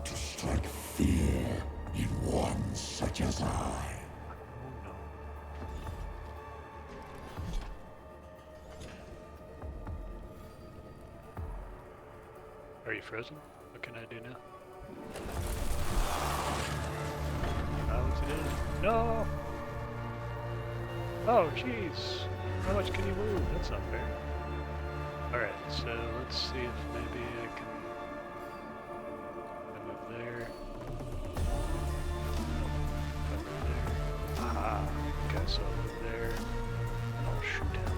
to strike fear in one such as I? Are you frozen? What can I do now? What's it in? No! Oh, jeez! How much can you move? That's not fair. Alright, so let's see if maybe I can move there. I move there. Aha! Okay, so I'll move there. And I'll shoot him.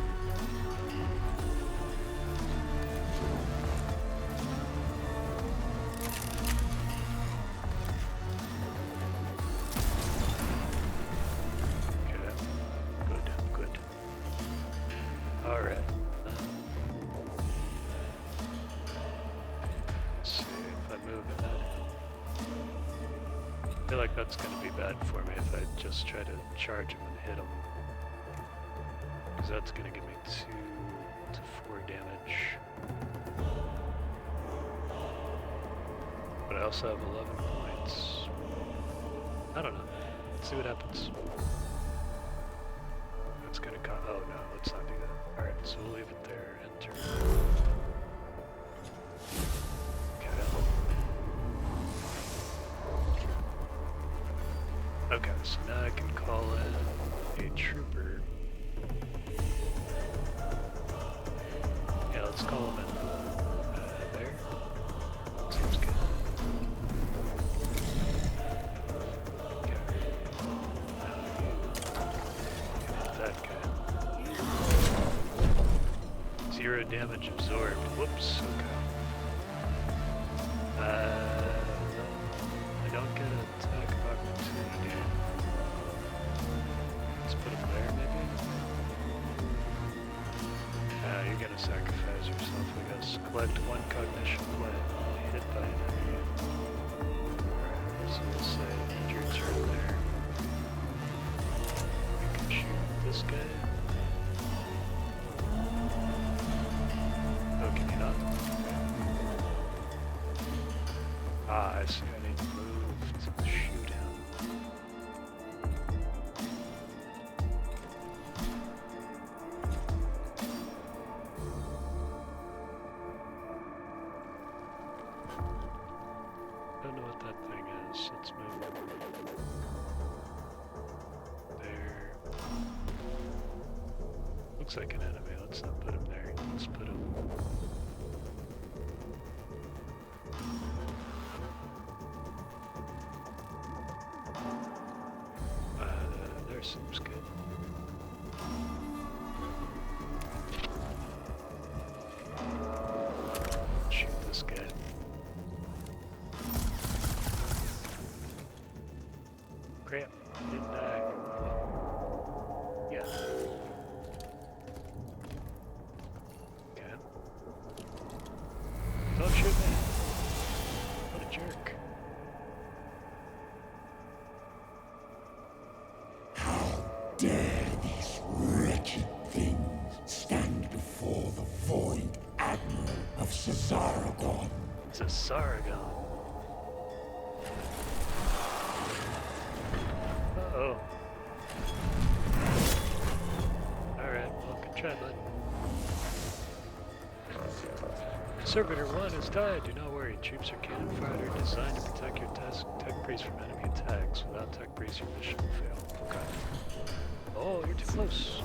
I feel like that's going to be bad for me if I just try to charge him and hit him. Because that's going to give me 2 to 4 damage. But I also have 11 points. I don't know. Let's see what happens. It's going to come. Oh no, let's not do that. Alright, so we'll leave it there. Enter. Okay, so now I can call in a trooper. Yeah, let's call him in there. Seems good. Okay. Now you hit that guy. 0 damage absorbed. Whoops, okay. I don't get an attack of Yes, collect 1 cognition point while hit by an enemy. Alright, so we'll say end your turn there. We can shoot this guy. Oh, can you not? Ah, I see. I need to move to shoot him. Don't know what that thing is. Let's move there. Looks like an enemy. Let's not put him there. Let's put him. There seems good. Shoot this guy. Crap, didn't die. Yeah. Okay. Don't shoot me. What a jerk. Dare these wretched things stand before the void admiral of Cesaragon? It's a Saragon. Uh-oh. Alright, well, good try, bud. Servitor 1 has died. Do not worry. Troops are cannon fired are designed to protect your tech breeze from enemy attacks. Without tech breeze, your mission will fail. Okay. Oh, you're too close.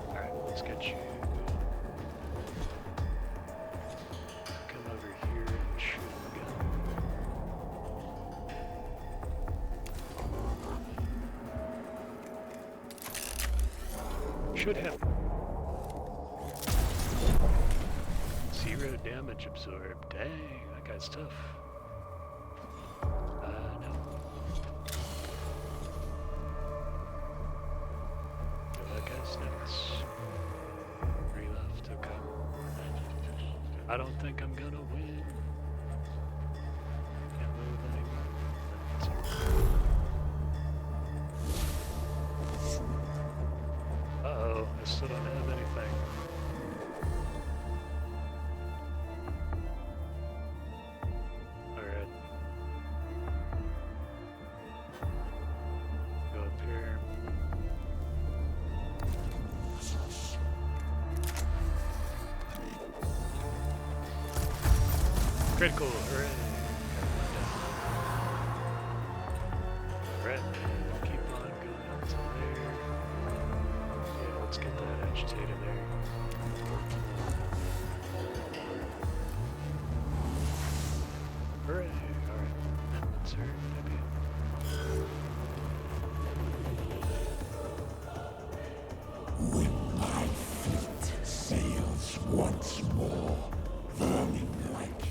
Alright, let's get you. Come over here and shoot him again. Shoot him. 0 damage absorbed. Dang, that guy's tough. No. That guy's next. 3 left, okay. I don't think I'm gonna win. Can't move anymore. Uh-oh, I still don't have anything. Alright. Go up here. Critical, hooray! Alright, keep on going up to there. Yeah, let's get that agitator there. Hooray! Alright, then let's hurt maybe. When my fleet sails once more, vermin like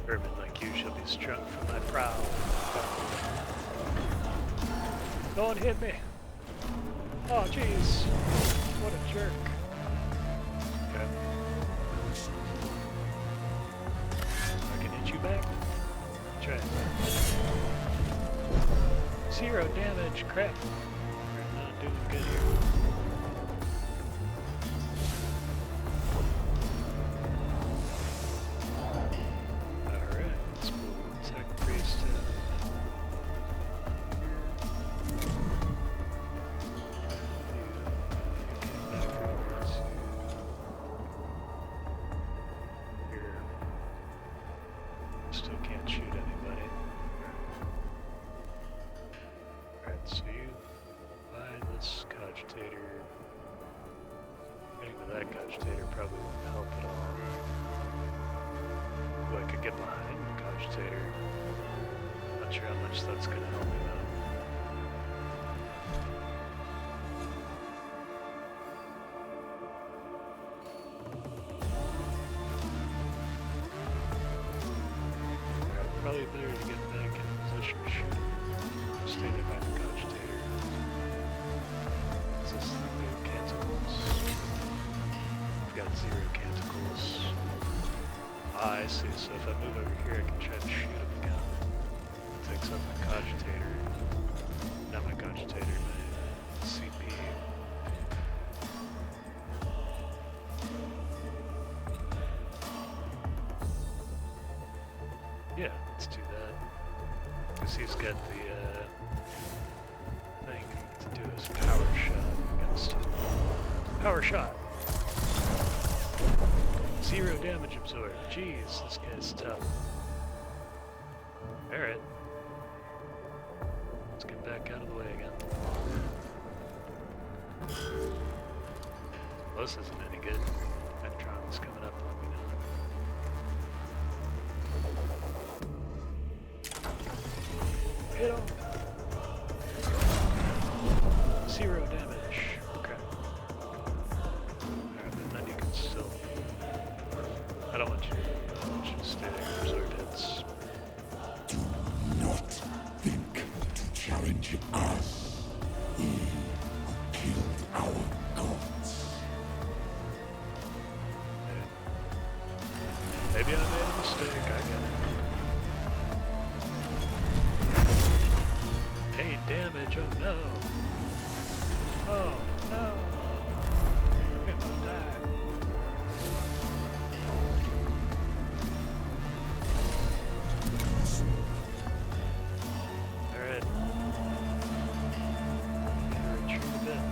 Vermin like you shall be struck from my prow. Don't hit me! Oh jeez! What a jerk. Okay. I can hit you back. Try it. 0 damage, crap. We're not doing good here. Alright, let's move Tech Priest in. Still can't shoot anybody. Alright, so you buy this cogitator. Getting to that cogitator probably won't help at all. Ooh, I could get behind the cogitator. Not sure how much that's gonna help me though. Probably better to get back in position to shoot him. Stay there by the cogitator. Is this the new cantacles? 0 canticles. Ah, I see. So if I move over here, I can try to shoot him again. Takes up my cogitator. Not my cogitator, my CP. Yeah, let's do that. Because he's got the thing to do his power shot against him. Power shot! 0 damage absorbed. Jeez, this guy's tough. Alright. Let's get back out of the way again. Well, this isn't any good. Necrons coming up on me now. Hit him! 0 damage. Okay. Alright, but then you can still... I don't want you to stay there, absorb hits. Do not think to challenge us. We who killed our gods. Maybe I made a mistake, I get it. Hey, damage, oh no. Oh no. I'm gonna die. Alright. Retreat a bit.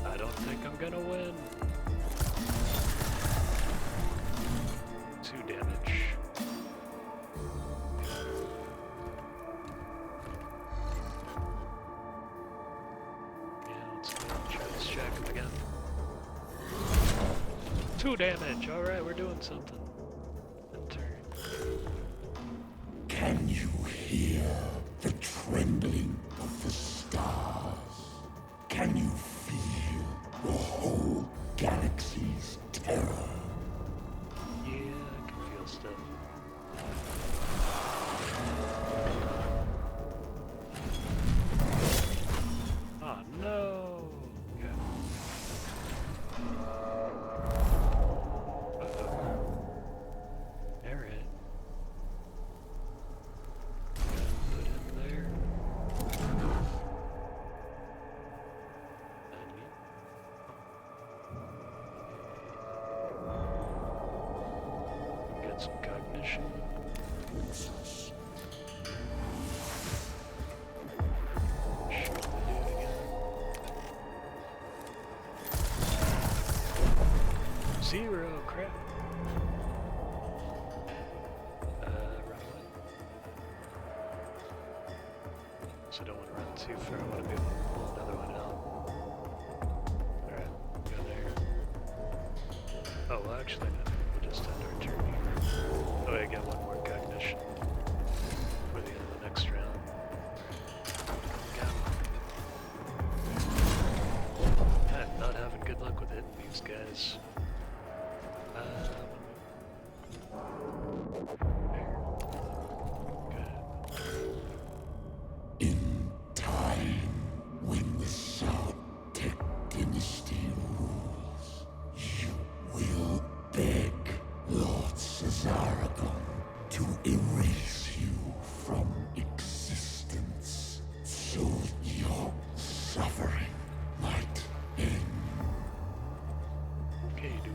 I don't think I'm gonna win. 2 damage. Yeah, let's try this jack him again. 2 damage, alright, we're doing something. Enter. Can you hear the trembling of the stars? Can you feel the whole galaxy's terror? Yeah, I can feel stuff. Oh no! Okay. Alright. Put him there. Get some cognition. Shoot the dude again. 0, crap. Run away. So I don't want to run too far. I want to be able to pull another one out. Alright, go there. Oh, well, actually, no. We'll just end our turn here. Oh, I get one more cognition for the end of the next round. I'm not having good luck with hitting these guys. In time, when the Sartek dynasty rules, you will beg Lord Cesaragon to erase you from existence, so your suffering might end. Okay, dude.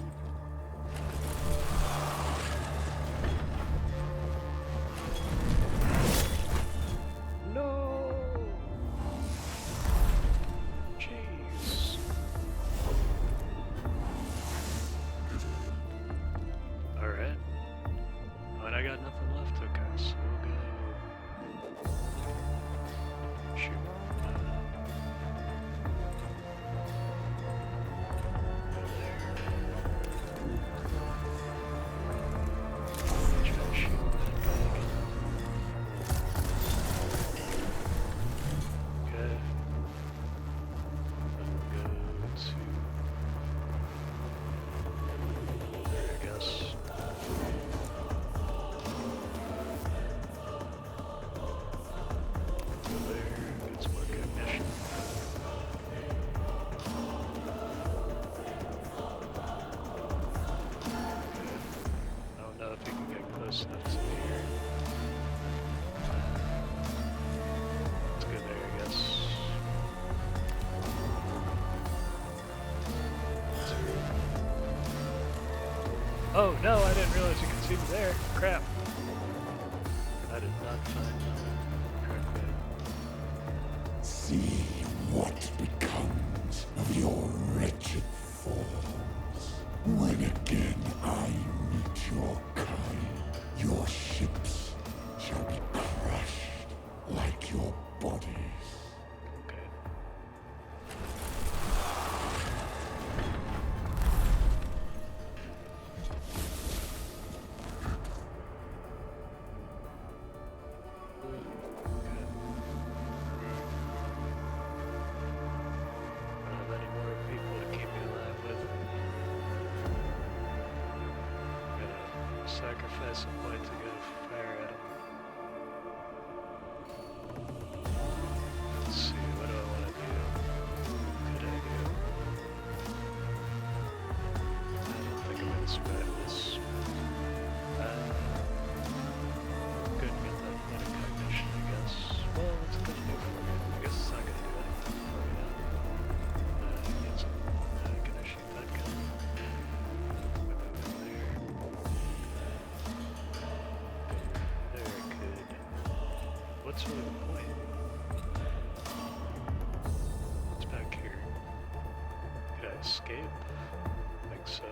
Oh no, I didn't realize you could see me there. Crap. I did not find the correct way. See what becomes of your wretched forms. When again I meet your kind, your ships shall be crushed like your bodies. Okay. Sacrifice some point to get a fire at him. Let's see, what do I want to do? Good idea. I don't think I'm going to survive this. Good to get that Mechanicus, I guess. Well, what's it going to do for me? I guess it's not going to do anything for me now. Get some Mechanicus, that gun. What's really the point? What's back here? Could I escape? I think so.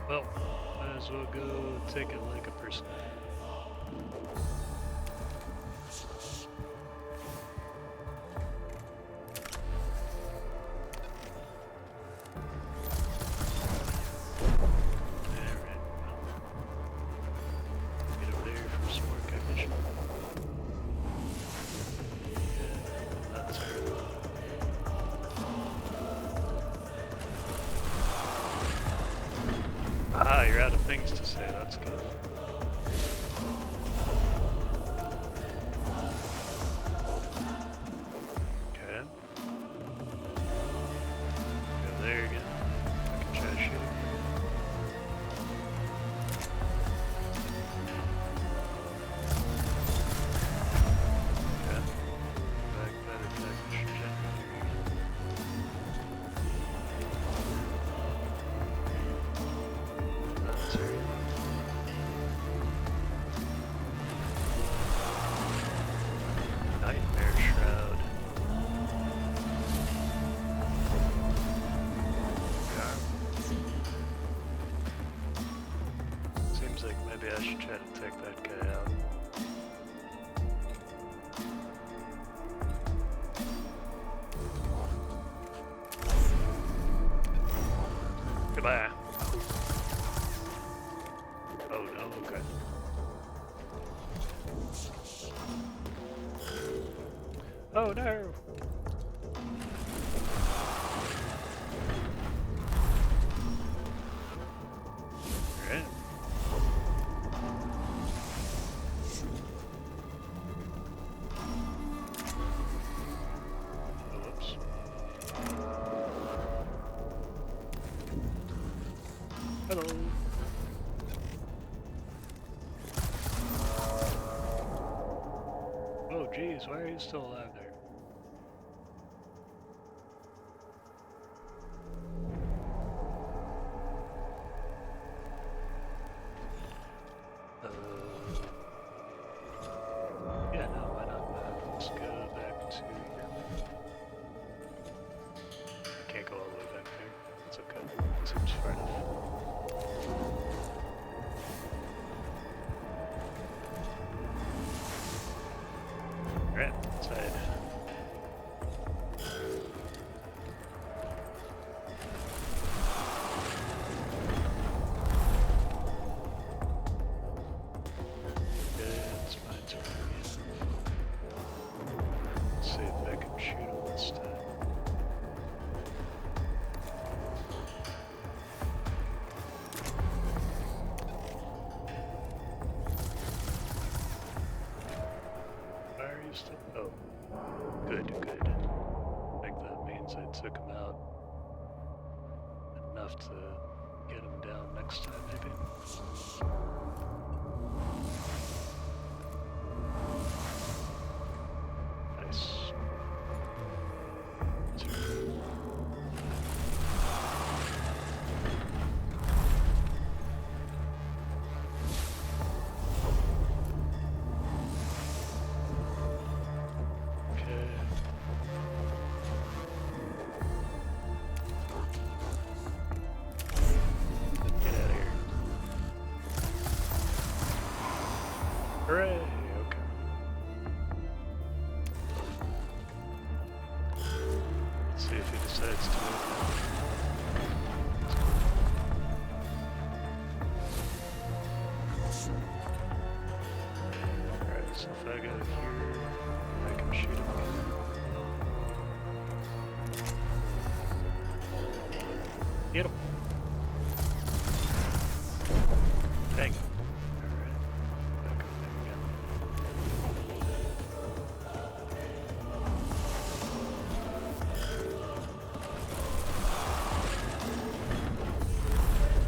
Well, might as well go take it like a person. Ah, you're out of things to say, that's good. Okay. Go there again. I can try to shoot him. Okay. Better technician generator. Nightmare Shroud. Okay. Seems like maybe I should try to take that guy out. Goodbye. Oh no, okay. Oh no! Alright. Oh, whoops. Hello. Oh geez, why are you still alive there? Yeah, no, why not? Let's go back to here. I can't go all the way back there. It's okay. Seems far enough. Alright, inside. It's my turn again. Let's see if I can shoot him this time. Why are you still? Oh, good, good. I think that means I took him out enough to get him down next time, maybe. Nice. see if he decides to move now. Alright, so if I go here, I can shoot him again. Get him! Dang it. Alright. Back up there again.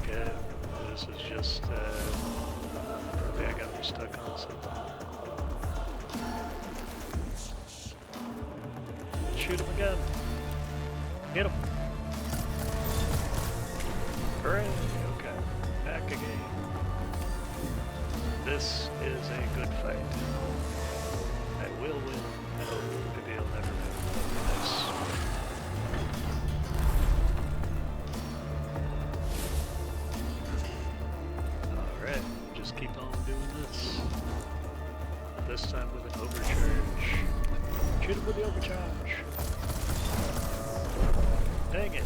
Okay, this is just, probably I got me stuck on something. Shoot him again. Hit him. Hooray, okay. Back again. This is a good fight. I will win. Oh, maybe I'll never win. Nice. Alright, just keep on doing this. This time with an overcharge. Shoot him with the overcharge. Dang it.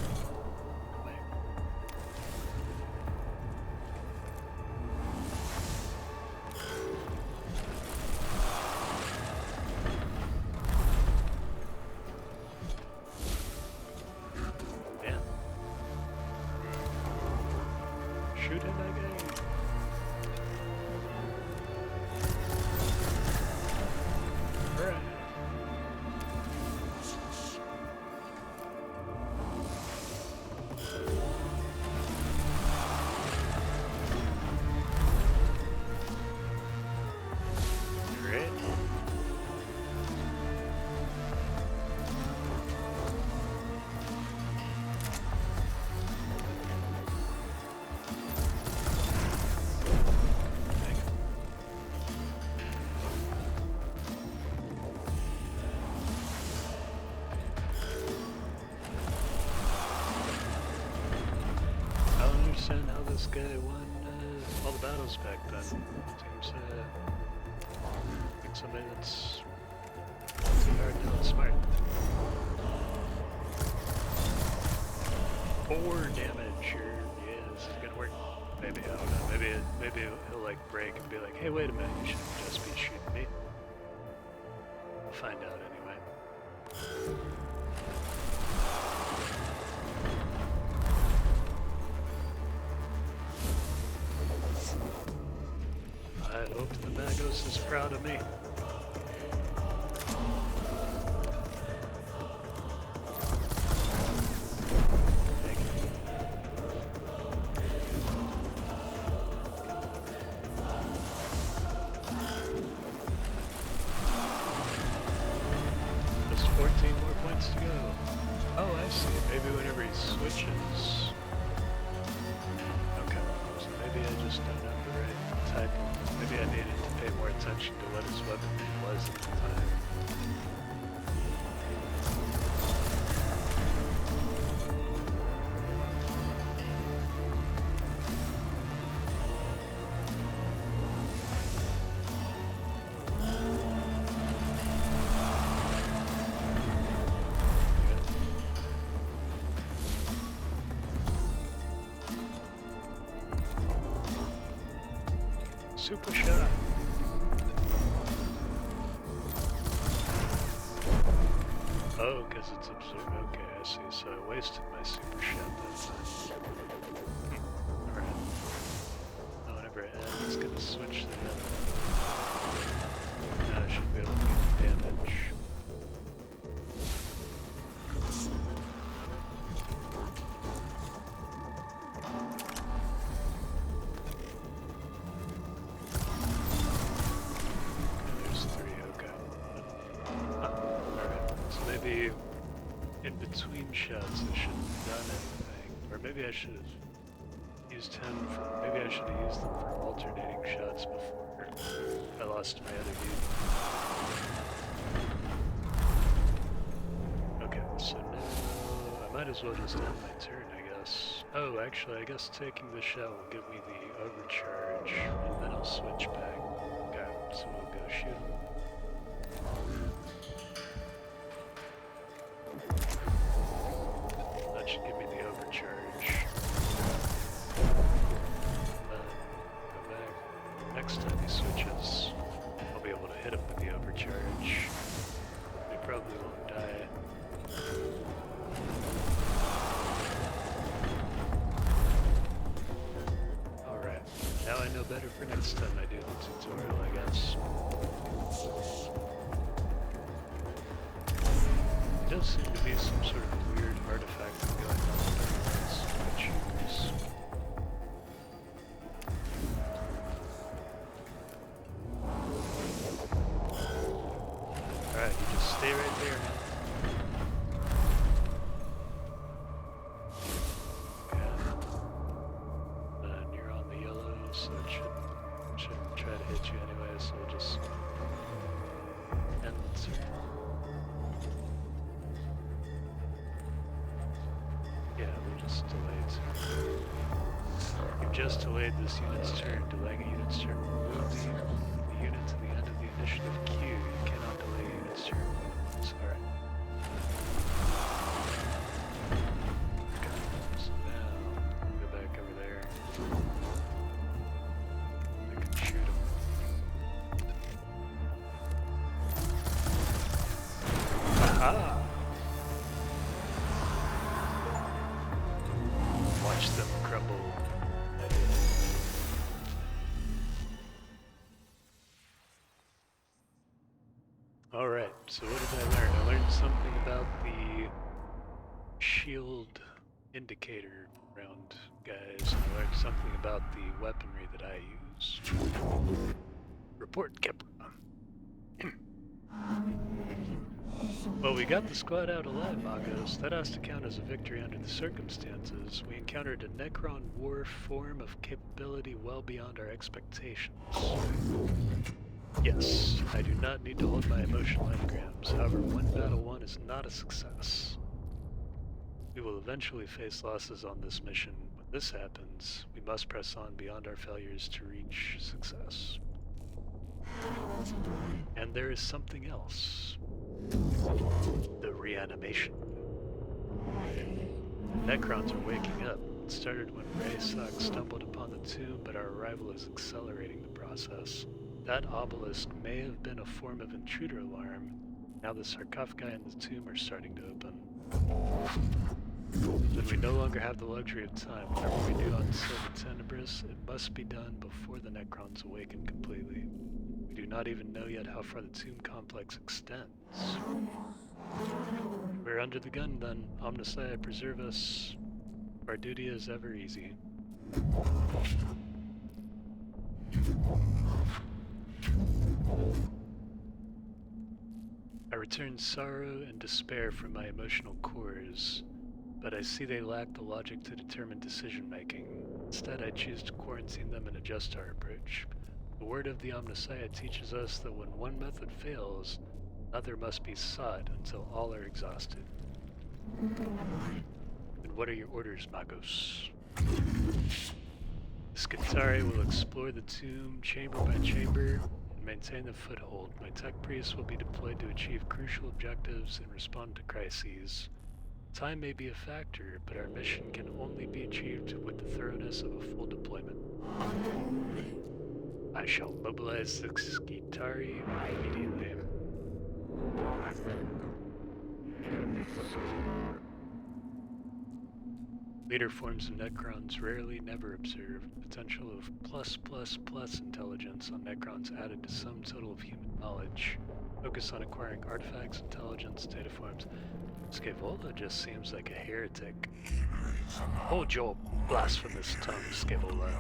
Shoot him again. Right. Great. How this guy won all the battles back then. Seems like somebody that's too hard and smart. 4 damage, or yeah, this is gonna work. Maybe, I don't know. Maybe he'll like break and be like, hey, wait a minute, you shouldn't just be shooting me. We'll find out anyway. I hope the Magos is proud of me. Just 14 more points to go. Oh, I see. Maybe whenever he switches. Okay, so maybe I just don't have the right type. Maybe I needed to pay more attention to what his weapon was at the time. Super shot. Oh, because it's absurd. Okay, I see. So I wasted my super shot that time. Alright. Now whenever I add, it's going to switch the other. Now I should be able to get damage. In between shots, I shouldn't have done anything. Or maybe I should have used him for. Maybe I should have used them for alternating shots before I lost my other dude. Okay, so now I might as well just end my turn, I guess. Oh, actually, I guess taking the shot will give me the overcharge, and then I'll switch back. Okay, so we'll go shoot him. that should give me the overcharge. Then go back. Next time he switches, I'll be able to hit him with the overcharge. He probably won't die. Alright, now I know better for next time I do the tutorial, I guess. There does seem to be some sort of weird artifact going on during these switches. Alright, you just stay right there now. And you're on the yellow, so it shouldn't try to hit you anyway, so we'll just end the turn. Yeah, we'll just delay it. You've just delayed this unit's turn. Delaying a unit's turn will move the unit to the end of the initiative queue. You cannot delay a unit's turn. Sorry. Okay, so now, go back over there. I can shoot him. Aha! Watch them crumble. Alright, so what did I learn? I learned something about the shield indicator round guys. I learned something about the weaponry that I use. Report, Kepra. Well, we got the squad out alive, Magos. That has to count as a victory under the circumstances. We encountered a Necron war form of capability well beyond our expectations. Yes, I do not need to hold my emotional engrams. However, one battle won is not a success. We will eventually face losses on this mission. When this happens, we must press on beyond our failures to reach success. And there is something else. The reanimation. The Necrons are waking up. It started when Raysock stumbled upon the tomb, but our arrival is accelerating the process. That obelisk may have been a form of intruder alarm. Now the sarcophagi in the tomb are starting to open. Then we no longer have the luxury of time. Whatever we do on Silver Tenebris, it must be done before the Necrons awaken completely. We do not even know yet how far the tomb complex extends. We're under the gun then. Omnissiah, preserve us. Our duty is ever easy. I return sorrow and despair from my emotional cores, but I see they lack the logic to determine decision-making. Instead, I choose to quarantine them and adjust our approach. The word of the Omnissiah teaches us that when one method fails, another must be sought until all are exhausted. And what are your orders, Magos? Skitari will explore the tomb chamber by chamber and maintain the foothold. My tech priests will be deployed to achieve crucial objectives and respond to crises. Time may be a factor, but our mission can only be achieved with the thoroughness of a full deployment. I shall mobilize the Skitari immediately. Leader forms of Necrons rarely never observed. Potential of +++ intelligence on Necrons added to sum total of human knowledge. Focus on acquiring artifacts, intelligence, data forms. Scaevola just seems like a heretic. Hold your blasphemous tongue, Scaevola.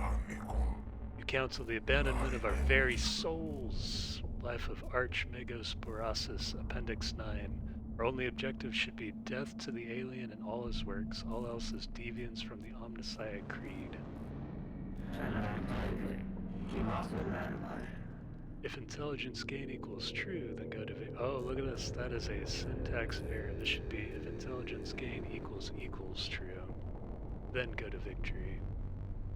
You counsel the abandonment of our very souls. Life of Archmegosporasis, Appendix 9. Our only objective should be death to the alien and all his works. All else is deviance from the Omnissiah Creed. If intelligence gain equals true, then go to oh, look at this. That is a syntax error. This should be if intelligence gain equals true, then go to victory.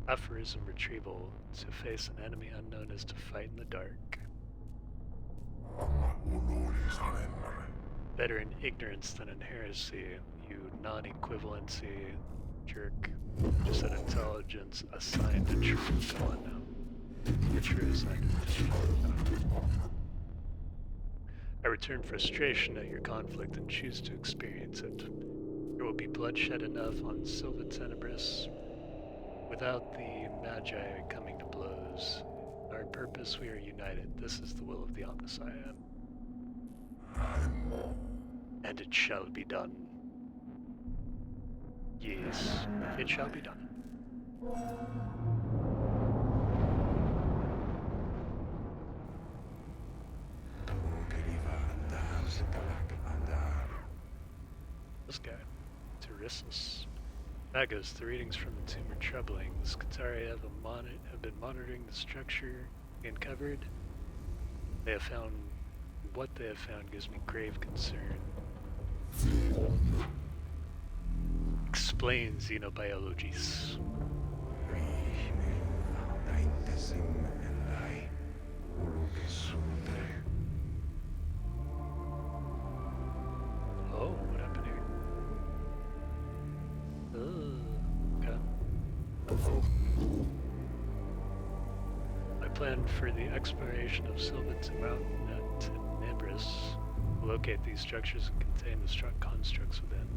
Aphorism retrieval. To face an enemy unknown is to fight in the dark. Better in ignorance than in heresy, you non-equivalency jerk. Just an intelligence assigned to true. Come on now. Your true assigned intelligence. I return frustration at your conflict and choose to experience it. There will be bloodshed enough on Silva Tenebris without the Magi coming to blows. In our purpose we are united. This is the will of the Omnissiah. And it shall be done. Yes, it shall be done. This guy, Teresis. Magos, the readings from the tomb are troubling. The Skitarii have been monitoring the structure being covered. They have found what they have found gives me grave concern. Explain, Xenobiologist. Oh, what happened here? Okay. My plan for the exploration of Sylvan's Mountain at Tenebris will locate these structures and contain the constructs within.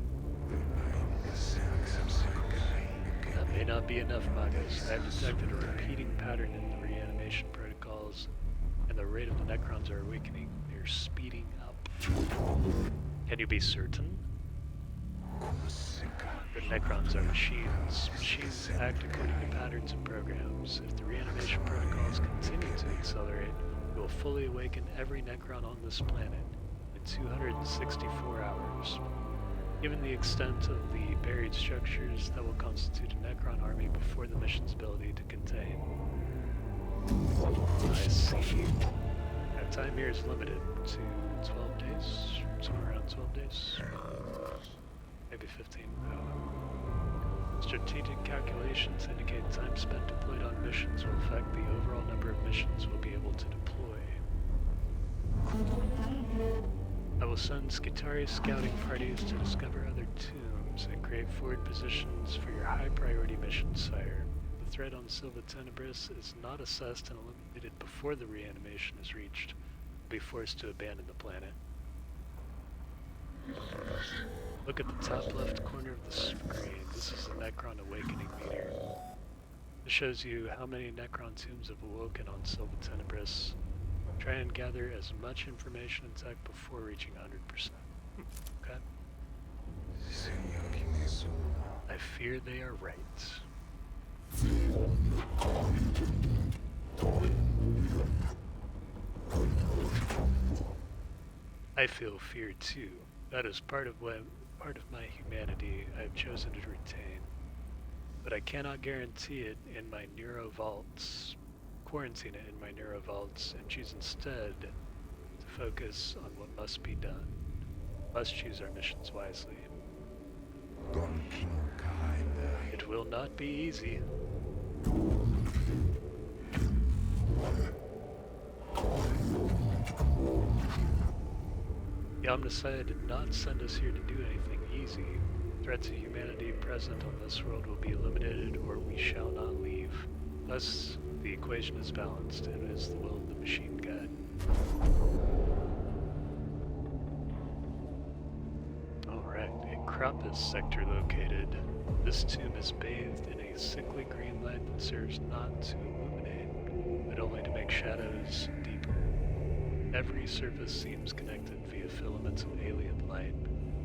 That may not be enough, Magos. I have detected a repeating pattern in the reanimation protocols, and the rate of the Necrons are awakening. They're speeding up. Can you be certain? The Necrons are machines. Machines act according to patterns and programs. If the reanimation protocols continue to accelerate, we will fully awaken every Necron on this planet in 264 hours. Given the extent of the buried structures, that will constitute a Necron army before the mission's ability to contain. I see. Our time here is limited to 12 days, somewhere around 12 days. Maybe 15, I don't know. Strategic calculations indicate time spent deployed on missions will affect the overall number of missions we'll be able to deploy. I will send Skitarii scouting parties to discover other tombs and create forward positions for your high-priority mission, sire. The threat on Silva Tenebris is not assessed and eliminated before the reanimation is reached. We'll be forced to abandon the planet. Look at the top left corner of the screen. This is the Necron Awakening meter. It shows you how many Necron tombs have awoken on Silva Tenebris. Try and gather as much information and tech before reaching 100%. Okay. I fear they are right. I feel fear too. That is part of my humanity I have chosen to retain. But I cannot guarantee it in my neuro vaults. Quarantine it in my neuro vaults and choose instead to focus on what must be done. Must choose our missions wisely. It will not be easy. The Omnissiah did not send us here to do anything easy. Threats to humanity present on this world will be eliminated or we shall not leave. Thus, the equation is balanced and it is the will of the machine god. Alright, a Krampus sector located. This tomb is bathed in a sickly green light that serves not to illuminate, but only to make shadows deeper. Every surface seems connected via filaments of alien light.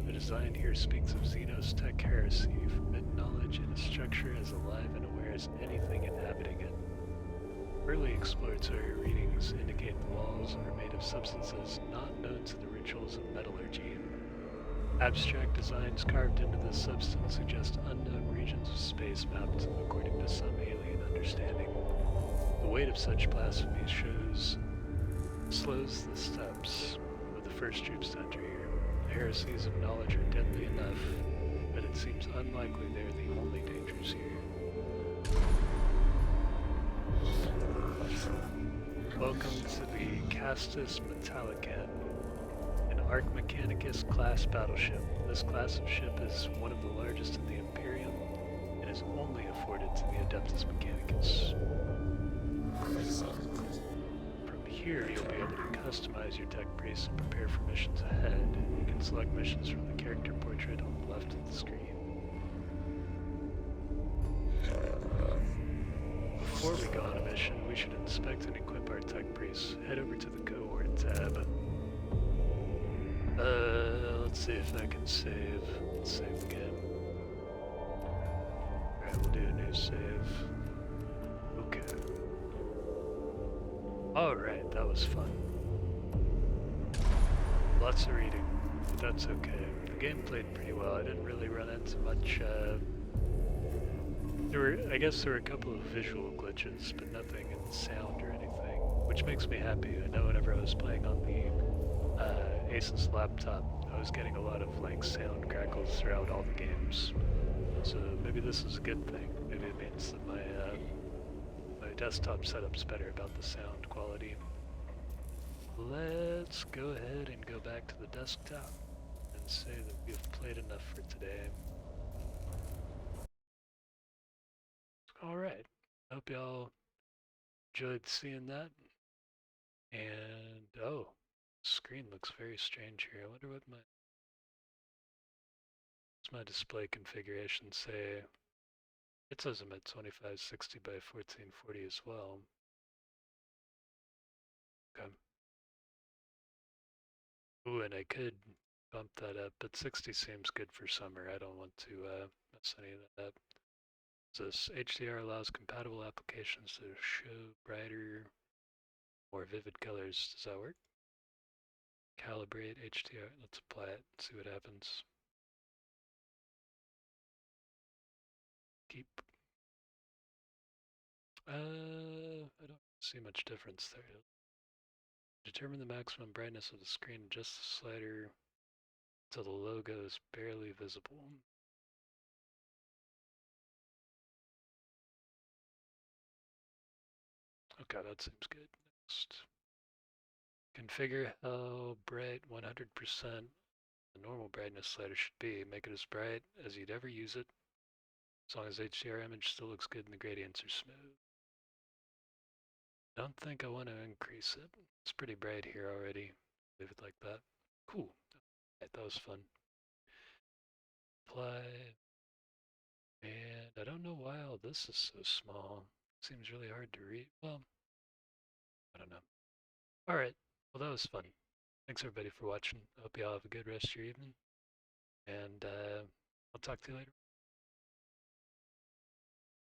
The design here speaks of Xenos tech heresy, forbidden knowledge in a structure as alive and aware as anything inhabiting it. Early exploratory readings indicate the walls are made of substances not known to the rituals of metallurgy. Abstract designs carved into this substance suggest unknown regions of space mapped according to some alien understanding. The weight of such blasphemy slows the steps of the first troops to enter here. The heresies of knowledge are deadly enough, but it seems unlikely they are the only dangers here. Welcome to the Castus Metallicen, an Arc Mechanicus class battleship. This class of ship is one of the largest in the Imperium and is only afforded to the Adeptus Mechanicus. From here, you'll be able to customize your tech priest and prepare for missions ahead. You can select missions from the character portrait on the left of the screen. Before we go on a mission, we should inspect and equip our tech priests. Head over to the cohort tab. Let's see if I can save. Let's save the game. Alright, we'll do a new save. Okay. Alright, that was fun. Lots of reading, but that's okay. The game played pretty well. I didn't really run into much, I guess there were a couple of visual glitches, but nothing in sound or anything, which makes me happy. I know whenever I was playing on the Asus laptop, I was getting a lot of like sound crackles throughout all the games. So maybe this is a good thing. Maybe it means that my desktop setup's better about the sound quality. Let's go ahead and go back to the desktop and say that we've played enough for today. Alright, I hope y'all enjoyed seeing that. And, oh, the screen looks very strange here. I wonder what my display configuration say. It says I'm at 2560 by 1440 as well. Okay. Ooh, and I could bump that up, but 60 seems good for summer. I don't want to mess any of that up. This HDR allows compatible applications to show brighter, more vivid colors. Does that work? Calibrate HDR. Let's apply it, see what happens. Keep. I don't see much difference there. Determine the maximum brightness of the screen. Adjust the slider until the logo is barely visible. Okay, that seems good. Next. Configure how bright 100% the normal brightness slider should be. Make it as bright as you'd ever use it, as long as HDR image still looks good and the gradients are smooth. I don't think I want to increase it. It's pretty bright here already. Leave it like that. Cool. Right, that was fun. Apply. And I don't know why all this is so small. Seems really hard to read. Well, I don't know. Alright, well that was fun. Thanks everybody for watching. I hope you all have a good rest of your evening. And I'll talk to you later.